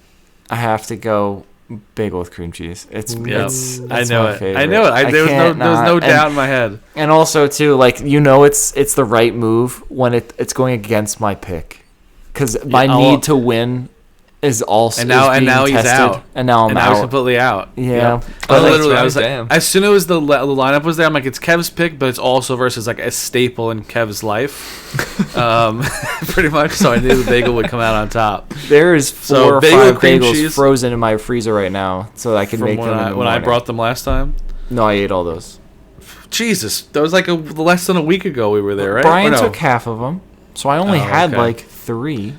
Speaker 1: I have to go bagel with cream cheese. It's
Speaker 2: I
Speaker 1: know
Speaker 2: my
Speaker 1: it.
Speaker 2: favorite. I know it. There was no doubt in my head.
Speaker 1: And also too, like it's the right move when it's going against my pick, because my need to win is also
Speaker 2: and now
Speaker 1: he's
Speaker 2: out,
Speaker 1: and now I'm out.
Speaker 2: He's completely out.
Speaker 1: Yeah,
Speaker 2: but literally, I was like,
Speaker 3: damn.
Speaker 2: as soon as the lineup was there, I'm like, it's Kev's pick, but it's also versus like a staple in Kev's life, pretty much. So I knew the bagel would come out on top.
Speaker 1: There is 4 or 5 bagels
Speaker 2: cheese,
Speaker 1: frozen in my freezer right now, so I can make them in the
Speaker 2: when I brought them last time.
Speaker 1: No, I ate all those.
Speaker 2: Jesus, that was like less than a week ago we were there, right?
Speaker 1: Brian took half of them, so I only had
Speaker 2: okay.
Speaker 1: like 3.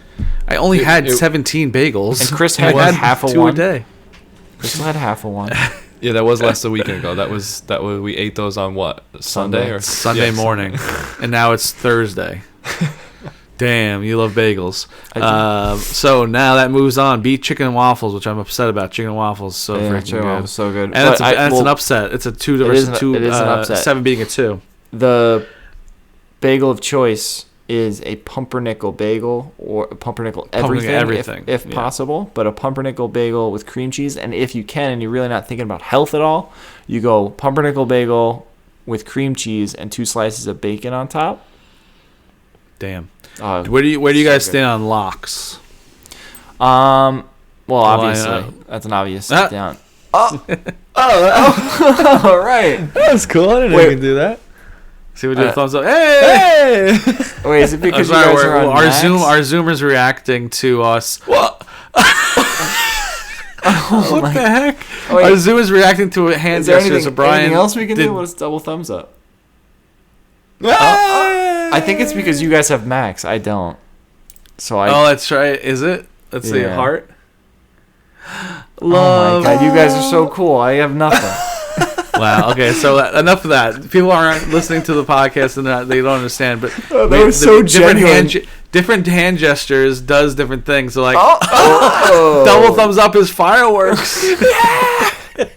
Speaker 2: I only had 17 bagels.
Speaker 1: And Chris had half of
Speaker 2: 2
Speaker 1: one.
Speaker 2: a day.
Speaker 1: Chris had half of one.
Speaker 3: Yeah, that was less than a week ago. That was we ate those on what? Sunday or
Speaker 2: Sunday morning. And now it's Thursday. Damn, you love bagels. So now that moves on. Beat chicken and waffles, which I'm upset about. Chicken and waffles so freaking good.
Speaker 1: So good.
Speaker 2: And it's an upset. It's a 2 versus 2.
Speaker 1: It is an upset.
Speaker 2: 7 beating a 2.
Speaker 1: The bagel of choice is a pumpernickel bagel or a pumpernickel everything. If possible, but a pumpernickel bagel with cream cheese. And if you can, and you're really not thinking about health at all, you go pumpernickel bagel with cream cheese and 2 slices of bacon on top.
Speaker 2: Damn. Where do you guys stand on lox?
Speaker 1: Well, obviously that's an obvious step down. All right.
Speaker 3: That was cool. I didn't know you could do that.
Speaker 2: See, we do a thumbs up. Hey!
Speaker 1: Wait, is it because you guys are on
Speaker 2: our
Speaker 1: Max?
Speaker 2: Our Zoomer's reacting to us. What? What the heck?
Speaker 1: Wait,
Speaker 2: our Zoom is reacting to a hand gesture. So Brian,
Speaker 1: anything else we can do? Let's double thumbs up. I think it's because you guys have Max. I don't.
Speaker 2: Oh, that's right. Is it? Let's see. Heart.
Speaker 1: Love. Oh my god, you guys are so cool. I have nothing.
Speaker 2: Wow. Okay. So enough of that. People aren't listening to the podcast and they don't understand. But
Speaker 1: that was so genuine.
Speaker 2: Different hand gestures does different things. So like, double thumbs up is fireworks.
Speaker 1: Yeah.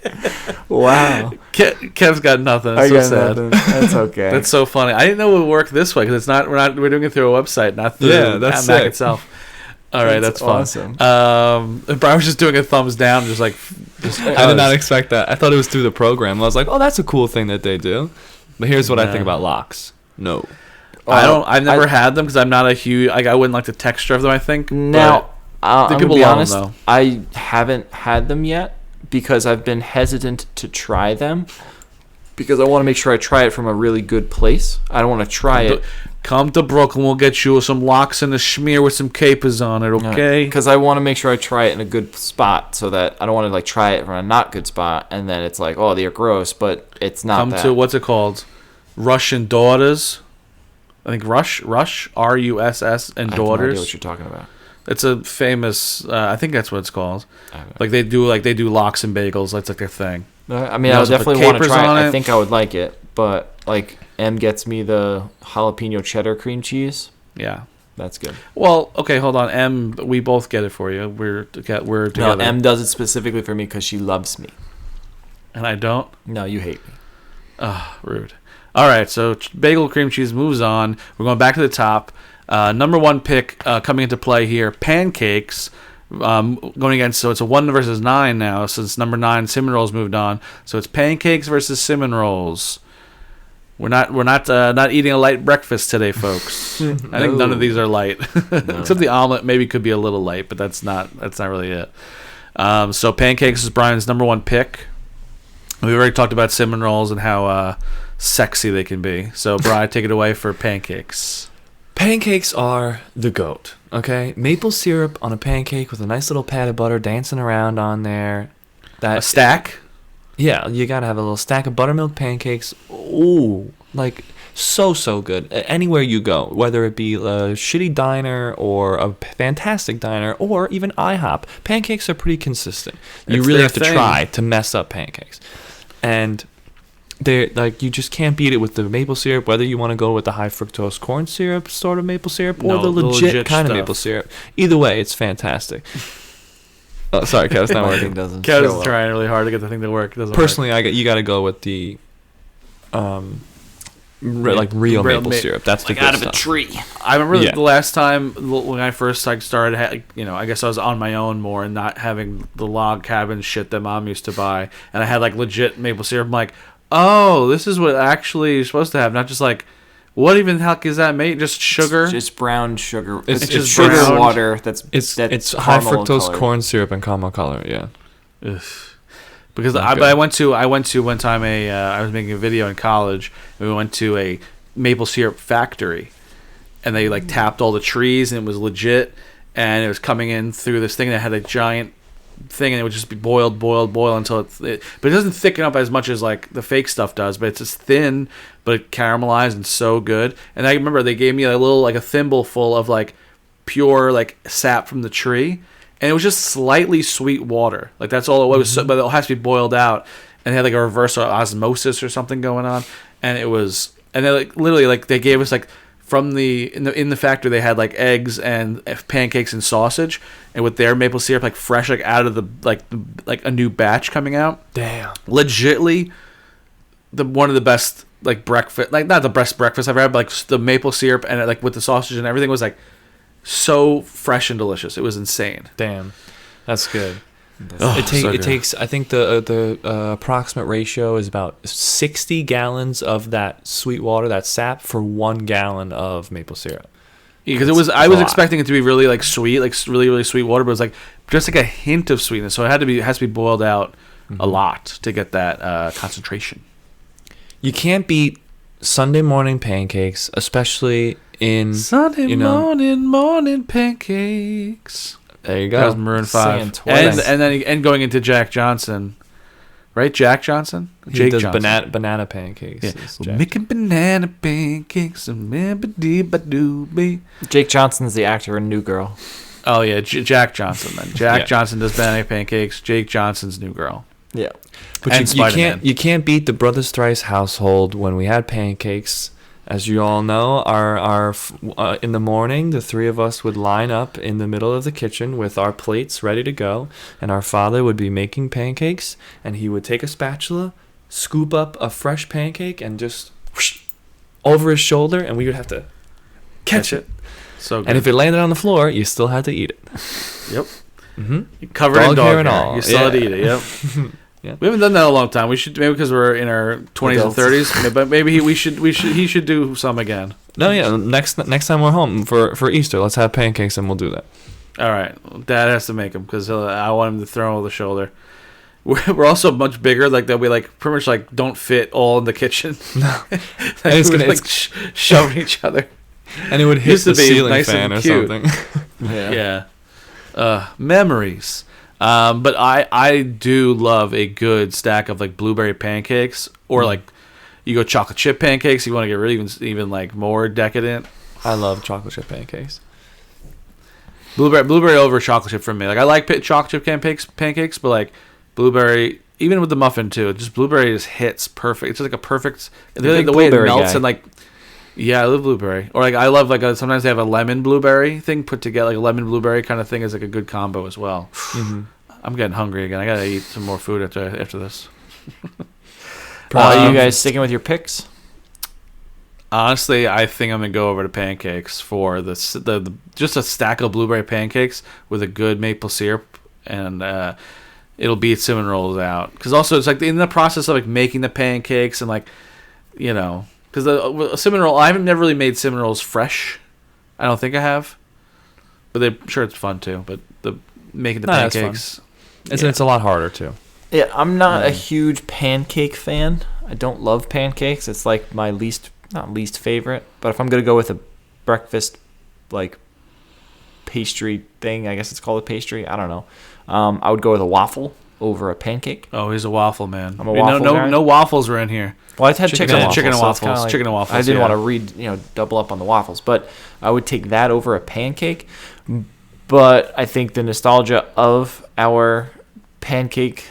Speaker 1: Wow.
Speaker 2: Kev's got nothing. It's so sad.
Speaker 1: Nothing. That's okay.
Speaker 2: That's so funny. I didn't know it would work this way because it's not. We're doing it through a website, not through
Speaker 3: that's
Speaker 2: Mac
Speaker 3: sick.
Speaker 2: itself. All right, that's fun.
Speaker 1: Awesome.
Speaker 2: Brian was just doing a thumbs down, just like.
Speaker 3: I did not expect that. I thought it was through the program. I was like, oh, that's a cool thing that they do. But here's what I think about locks. No.
Speaker 2: I've never had them because I'm not a huge. I wouldn't like the texture of them. I think.
Speaker 1: Now,
Speaker 2: I think
Speaker 1: I'm
Speaker 2: people
Speaker 1: gonna be
Speaker 2: love
Speaker 1: honest.
Speaker 2: them, though.
Speaker 1: I haven't had them yet because I've been hesitant to try them because I want to make sure I try it from a really good place. I don't want to try it.
Speaker 2: Come to Brooklyn. We'll get you some lox and a schmear with some capers on it, okay?
Speaker 1: Because I want to make sure I try it in a good spot so that I don't want to like try it from a not good spot and then it's like, oh, they're gross, but it's not that.
Speaker 2: Come to, what's it called? Russian Daughters. I think Rush, R-U-S-S, and Daughters.
Speaker 1: I have no idea what you're talking about.
Speaker 2: It's a famous, I think that's what it's called. Like they do lox and bagels. That's like their thing.
Speaker 1: I mean, I would definitely want to try it. I think I would like it, but like M gets me the jalapeno cheddar cream cheese.
Speaker 2: Yeah,
Speaker 1: that's good.
Speaker 2: Well, okay, hold on, M. We both get it for you. We're together.
Speaker 1: No, M does it specifically for me because she loves me,
Speaker 2: and I don't.
Speaker 1: No, you hate me.
Speaker 2: Rude. All right, so bagel cream cheese moves on. We're going back to the top. Number one pick coming into play here, pancakes. Going against, so it's a 1 versus 9 now, since number 9 cinnamon rolls moved on. So it's pancakes versus cinnamon rolls. We're not eating a light breakfast today, folks. I think none of these are light, except the omelet maybe could be a little light, but that's not really it. So pancakes is Brian's number one pick. We already talked about cinnamon rolls and how sexy they can be. So Brian, take it away for pancakes.
Speaker 3: Pancakes are the GOAT, okay? Maple syrup on a pancake with a nice little pat of butter dancing around on there.
Speaker 2: A stack?
Speaker 3: Yeah, you gotta have a little stack of buttermilk pancakes. Ooh, like so good. Anywhere you go, whether it be a shitty diner or a fantastic diner or even IHOP, pancakes are pretty consistent. You really have to try to mess up pancakes. And they're like, you just can't beat it with the maple syrup, whether you want to go with the high fructose corn syrup sort of maple syrup or the legit kind of maple syrup. Either way, it's fantastic. Oh, sorry, Kev's not working.
Speaker 2: Kev's trying really hard to get the thing to work.
Speaker 3: Personally, you got to go with the real maple syrup. That's the good
Speaker 1: out
Speaker 3: stuff.
Speaker 1: of a tree.
Speaker 2: I remember the last time when I first started, I guess I was on my own more and not having the log cabin shit that Mom used to buy, and I had like legit maple syrup. I'm like, oh, this is what actually you're supposed to have, not just like, what even the heck is that mate? Just sugar?
Speaker 1: Just brown sugar.
Speaker 3: It's
Speaker 1: just
Speaker 3: sugar
Speaker 1: brown water.
Speaker 3: It's high fructose corn syrup and caramel color. Yeah.
Speaker 2: Ugh. Because I went to one time I was making a video in college, and we went to a maple syrup factory, and they like tapped all the trees, and it was legit, and it was coming in through this thing that had a giant thing, and it would just be boiled until but it doesn't thicken up as much as like the fake stuff does, but it's just thin but caramelized and so good. And I remember they gave me a little like a thimble full of like pure like sap from the tree, and it was just slightly sweet water, like that's all it was. But it has to be boiled out, and it had like a reverse osmosis or something going on, and it was, and they like literally like they gave us like from in the factory they had like eggs and pancakes and sausage, and with their maple syrup like fresh like out of the like a new batch coming out.
Speaker 3: Damn.
Speaker 2: Legitly one of the best like breakfast, like not the best breakfast I've had, but like the maple syrup and like with the sausage and everything was like so fresh and delicious. It was insane.
Speaker 3: Damn. That's good.
Speaker 2: It
Speaker 3: takes I think the approximate ratio is about 60 gallons of that sweet water, that sap, for 1 gallon of maple syrup.
Speaker 2: Because I was expecting it to be really like sweet, like really really sweet water, but it was like just like a hint of sweetness. So it has to be boiled out a lot to get that concentration.
Speaker 3: You can't beat Sunday morning pancakes, especially in
Speaker 2: Sunday morning pancakes.
Speaker 3: There you go.
Speaker 2: That was Maroon 5. And going into Jack Johnson. Right? Jack Johnson?
Speaker 3: Jake Johnson. Banana pancakes.
Speaker 2: Yeah. Making banana pancakes.
Speaker 1: Jake Johnson's the actor in New Girl.
Speaker 2: Oh, yeah. Jack Johnson, then. Jack Johnson does banana pancakes. Jake Johnson's New Girl.
Speaker 1: Yeah.
Speaker 3: But you can't beat the Brothers Thrice household when we had pancakes. As you all know, our in the morning, the three of us would line up in the middle of the kitchen with our plates ready to go, and our father would be making pancakes, and he would take a spatula, scoop up a fresh pancake, and just whoosh, over his shoulder, and we would have to catch it.
Speaker 2: So good.
Speaker 3: And if it landed on the floor, you still had to eat it.
Speaker 2: Yep.
Speaker 3: Mm-hmm.
Speaker 2: Covered in dog hair
Speaker 3: and all.
Speaker 2: You still had to eat it. Yep. Yeah. We haven't done that in a long time. We should, maybe because we're in our 20s and 30s, but maybe he should do some again.
Speaker 3: No, yeah. Next time we're home for Easter, let's have pancakes and we'll do that.
Speaker 2: All right, Dad has to make them because I want him to throw over the shoulder. we're also much bigger. Like that, we like pretty much like don't fit all in the kitchen.
Speaker 3: No.
Speaker 2: Like,
Speaker 3: And it's
Speaker 2: we
Speaker 3: gonna-
Speaker 2: would, like shoving each other.
Speaker 3: And it would hit
Speaker 2: Used to
Speaker 3: the
Speaker 2: be
Speaker 3: ceiling
Speaker 2: nice
Speaker 3: fan
Speaker 2: and
Speaker 3: or
Speaker 2: cute.
Speaker 3: something.
Speaker 2: Yeah. Memories. But I do love a good stack of like blueberry pancakes, or like you go chocolate chip pancakes. You want to get really even like more decadent.
Speaker 3: I love chocolate chip pancakes.
Speaker 2: Blueberry over chocolate chip for me. Like I like chocolate chip pancakes, but like blueberry, even with the muffin too, just blueberry just hits perfect. It's just like a perfect.
Speaker 1: You're a big
Speaker 2: The way it
Speaker 1: blueberry
Speaker 2: melts
Speaker 1: guy.
Speaker 2: and like. Yeah, I love blueberry. Or like I love like sometimes they have a lemon blueberry thing put together, like a lemon blueberry kind of thing is like a good combo as well. I'm getting hungry again. I gotta eat some more food after this.
Speaker 1: Are you guys sticking with your picks?
Speaker 2: Honestly, I think I'm gonna go over to pancakes for the just a stack of blueberry pancakes with a good maple syrup, and it'll beat cinnamon rolls out. Because also it's like in the process of like making the pancakes and like because the cinnamon roll, I haven't never really made cinnamon rolls fresh. I don't think I have, but I'm sure it's fun too. But making the
Speaker 3: That's
Speaker 2: pancakes,
Speaker 3: It's a lot harder too.
Speaker 1: Yeah, I'm not a huge pancake fan. I don't love pancakes. It's like my not least favorite. But if I'm gonna go with a breakfast like pastry thing, I guess it's called a pastry. I don't know. I would go with a waffle over a pancake.
Speaker 2: Oh, he's a waffle man.
Speaker 1: I'm a waffle guy.
Speaker 2: No waffles are in here.
Speaker 1: Well, I had chicken and waffles.
Speaker 2: Chicken and
Speaker 1: so it's
Speaker 2: waffles.
Speaker 1: kinda
Speaker 2: Chicken and waffles,
Speaker 1: I didn't
Speaker 2: yeah.
Speaker 1: want to double up on the waffles, but I would take that over a pancake. But I think the nostalgia of our pancake,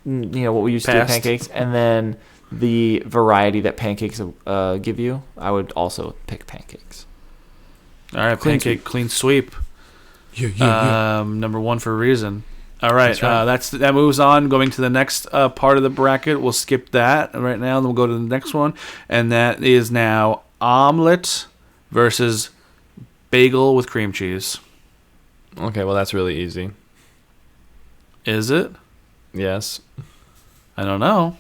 Speaker 1: what we used to do with
Speaker 2: Past.
Speaker 1: pancakes, and then the variety that pancakes give you, I would also pick pancakes.
Speaker 2: All right,
Speaker 1: Clean
Speaker 2: pancake clean sweep.
Speaker 3: Yeah.
Speaker 2: Number one for a reason. All right,
Speaker 3: That's right.
Speaker 2: that moves on. Going to the next part of the bracket, we'll skip that right now, and then we'll go to the next one, and that is now omelet versus bagel with cream cheese.
Speaker 3: Okay, well that's really easy.
Speaker 2: Is it?
Speaker 3: Yes.
Speaker 2: I don't know.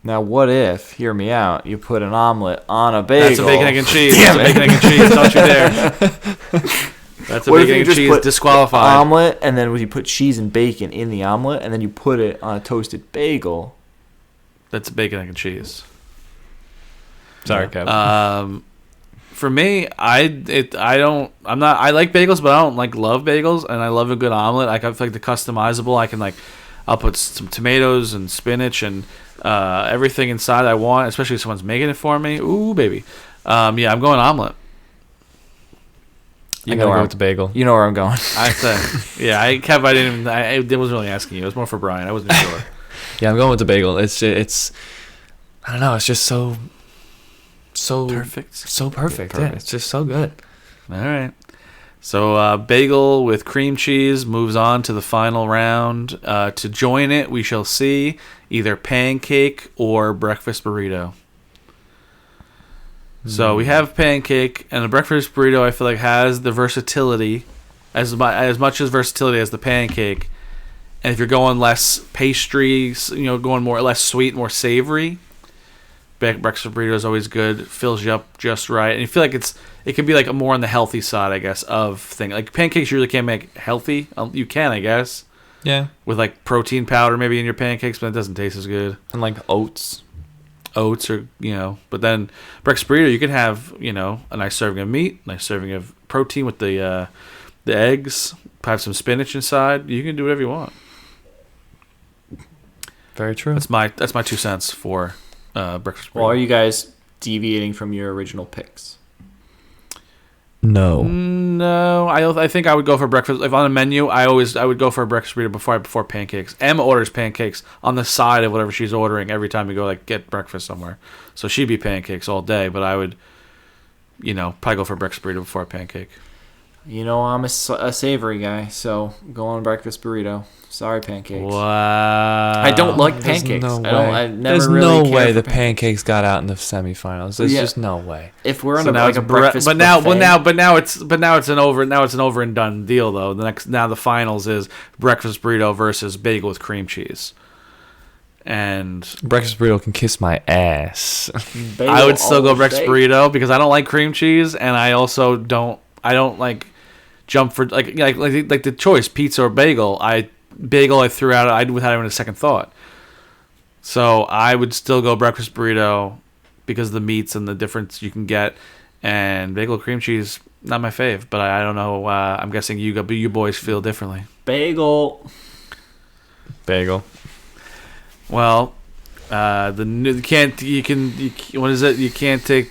Speaker 1: Now, what if, hear me out, you put an omelet on a bagel?
Speaker 2: That's a bacon, egg, and cheese.
Speaker 1: Damn
Speaker 2: That's a bacon, egg, and cheese. Don't you dare. That's a
Speaker 1: What if
Speaker 2: bacon,
Speaker 1: you
Speaker 2: egg, and
Speaker 1: just
Speaker 2: cheese.
Speaker 1: put
Speaker 2: Disqualified.
Speaker 1: omelet, and then you put cheese and bacon in the omelet, and then you put it on a toasted bagel?
Speaker 2: That's a bacon, egg, and cheese.
Speaker 3: Sorry, Kevin.
Speaker 2: For me, I like bagels, but I don't like love bagels, and I love a good omelet. I feel like the customizable. I'll put some tomatoes and spinach and everything inside I want, especially if someone's making it for me. Ooh, baby. I'm going omelet.
Speaker 3: I gotta go with the bagel.
Speaker 1: You know where I'm going.
Speaker 2: I think. Yeah, I wasn't really asking you. It was more for Brian. I wasn't sure.
Speaker 3: Yeah, I'm going with the bagel. It's I don't know. It's just so
Speaker 2: Perfect.
Speaker 3: so perfect. Yeah,
Speaker 1: Perfect.
Speaker 3: it's just so good.
Speaker 2: All right. So bagel with cream cheese moves on to the final round. To join it, we shall see either pancake or breakfast burrito. So we have pancake, and the breakfast burrito I feel like has the versatility, as much as versatility as the pancake. And if you're going less pastry, going more less sweet, more savory, breakfast burrito is always good. Fills you up just right, and you feel like it can be like a more on the healthy side, I guess, of thing. Like pancakes, you really can't make healthy. You can, I guess,
Speaker 3: Yeah,
Speaker 2: with like protein powder maybe in your pancakes, but it doesn't taste as good.
Speaker 3: and like oats.
Speaker 2: Oats or but then breakfast burrito, you can have a nice serving of meat, nice serving of protein with the eggs, have some spinach inside. You can do whatever you want.
Speaker 3: Very true.
Speaker 2: That's my 2 cents for breakfast burrito.
Speaker 1: Well, are you guys deviating from your original picks?
Speaker 3: No.
Speaker 2: No, I think I would go for breakfast. If on a menu, I would go for a breakfast burrito before pancakes. Emma orders pancakes on the side of whatever she's ordering every time we go get breakfast somewhere. So she'd be pancakes all day, but I would, probably go for a breakfast burrito before a pancake.
Speaker 1: I'm a savory guy, so go on breakfast burrito. Sorry, pancakes.
Speaker 2: Wow.
Speaker 1: I don't like
Speaker 3: There's
Speaker 1: pancakes.
Speaker 3: no
Speaker 1: I
Speaker 3: way.
Speaker 1: never
Speaker 3: There's
Speaker 1: really
Speaker 3: no
Speaker 1: cared
Speaker 3: way
Speaker 1: for
Speaker 3: the
Speaker 1: pancakes.
Speaker 3: pancakes got out in the semifinals. There's
Speaker 1: Yeah.
Speaker 3: just no way.
Speaker 1: If we're on
Speaker 2: So
Speaker 1: a,
Speaker 2: now
Speaker 1: like
Speaker 2: it's
Speaker 1: a breakfast
Speaker 2: but now
Speaker 1: buffet,
Speaker 2: it's an over and done deal though. Now the finals is breakfast burrito versus bagel with cream cheese. And
Speaker 3: Breakfast burrito can kiss my ass.
Speaker 1: bagel
Speaker 2: I would still
Speaker 1: all
Speaker 2: go
Speaker 1: day.
Speaker 2: breakfast burrito because I don't like cream cheese, and I also don't like jump for like the choice pizza or bagel. I bagel I threw out without even a second thought. So I would still go breakfast burrito because of the meats and the difference you can get. And bagel cream cheese, not my fave, but I don't know. I'm guessing you boys feel differently.
Speaker 1: Bagel.
Speaker 2: Well, you can't take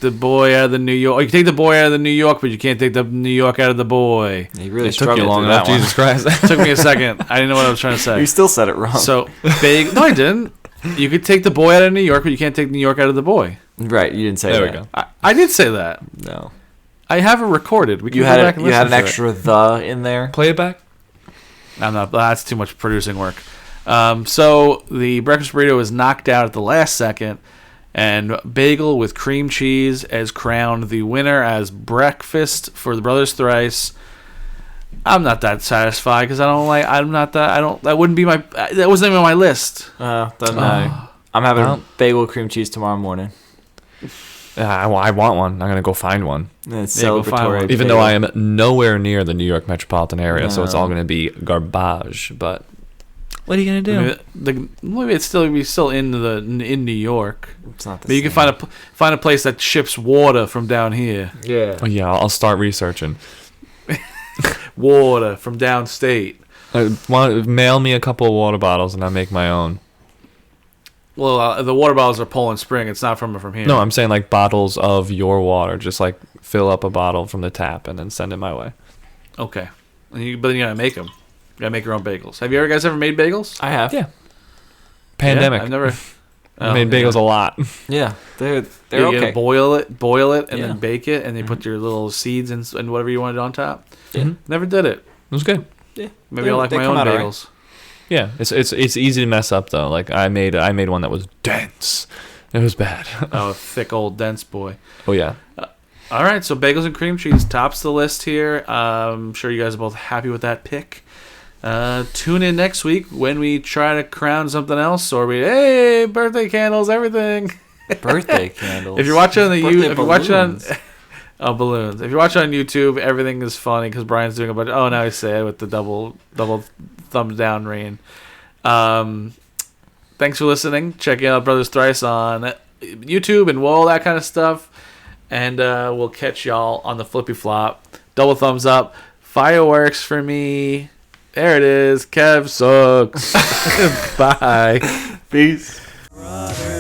Speaker 2: the boy out of the New York. Oh, you can take the boy out of the New York, but you can't take the New York out of the boy.
Speaker 1: You really
Speaker 3: Took you
Speaker 1: struggled
Speaker 3: long
Speaker 1: through
Speaker 3: enough.
Speaker 1: that one.
Speaker 3: Jesus Christ.
Speaker 2: It took me a second. I didn't know what I was trying to say.
Speaker 1: You still said it wrong.
Speaker 2: So no, I didn't. You could take the boy out of New York, but you can't take New York out of the boy.
Speaker 1: Right, you didn't say that.
Speaker 3: There we go.
Speaker 2: I did say that.
Speaker 1: No.
Speaker 2: I have it recorded. We can
Speaker 1: You
Speaker 2: go
Speaker 1: had
Speaker 2: back and
Speaker 1: you had
Speaker 2: listen
Speaker 1: an
Speaker 2: to it.
Speaker 1: extra the in there.
Speaker 3: Play it back.
Speaker 2: I'm not. That's too much producing work. So the breakfast burrito was knocked out at the last second, and bagel with cream cheese has crowned the winner as breakfast for the Brothers Thrice. I'm not that satisfied because that wouldn't be that wasn't even on my list.
Speaker 1: I'm having bagel with cream cheese tomorrow morning.
Speaker 3: I want one. I'm gonna go find one.
Speaker 1: And it's
Speaker 2: Yeah, go find
Speaker 1: celebratory.
Speaker 2: one.
Speaker 3: Even
Speaker 1: bagel.
Speaker 3: though I am nowhere near the New York metropolitan area, so it's all gonna be garbage. But what are you gonna do?
Speaker 2: Maybe it's still in New York.
Speaker 1: It's not the
Speaker 2: But you can find a place that ships water from down here.
Speaker 1: Yeah.
Speaker 3: Oh, yeah, I'll start researching.
Speaker 2: Water from downstate.
Speaker 3: Mail me a couple of water bottles and I'll make my own.
Speaker 2: Well, the water bottles are Poland Spring. It's not from here.
Speaker 3: No, I'm saying like bottles of your water. Just like fill up a bottle from the tap and then send it my way.
Speaker 2: Okay. But then you gotta make them. You gotta make your own bagels. Have you guys ever made bagels?
Speaker 1: I have.
Speaker 3: Yeah. Pandemic.
Speaker 2: Yeah, I've never.
Speaker 3: I made bagels a lot.
Speaker 1: Yeah. They're
Speaker 2: You
Speaker 1: okay.
Speaker 2: gotta boil it, and
Speaker 1: Yeah.
Speaker 2: then bake it, and you put your little seeds and whatever you wanted on top.
Speaker 1: Yeah.
Speaker 3: Mhm.
Speaker 2: Never did it.
Speaker 3: It was good.
Speaker 1: Yeah.
Speaker 2: Maybe I like my own
Speaker 1: come out alright.
Speaker 2: bagels.
Speaker 3: Yeah, it's easy to mess up though. Like I made one that was dense. It was bad.
Speaker 2: Oh, thick old dense boy.
Speaker 3: Oh yeah.
Speaker 2: All right, so bagels and cream cheese tops the list here. I'm sure you guys are both happy with that pick. Tune in next week when we try to crown something else, or hey, birthday candles, everything.
Speaker 1: Birthday candles.
Speaker 2: If you're watching on
Speaker 1: Birthday
Speaker 2: if you're watching on
Speaker 1: balloons.
Speaker 2: balloons. If you're watching on YouTube, everything is funny because Brian's doing a bunch. Oh, now he's sad with the double thumbs down rain. Thanks for listening. Check out Brothers Thrice on YouTube and all that kind of stuff. And we'll catch y'all on the flippy flop. Double thumbs up. Fireworks for me. There it is. Kev sucks. Bye.
Speaker 1: Peace.
Speaker 4: Brothers.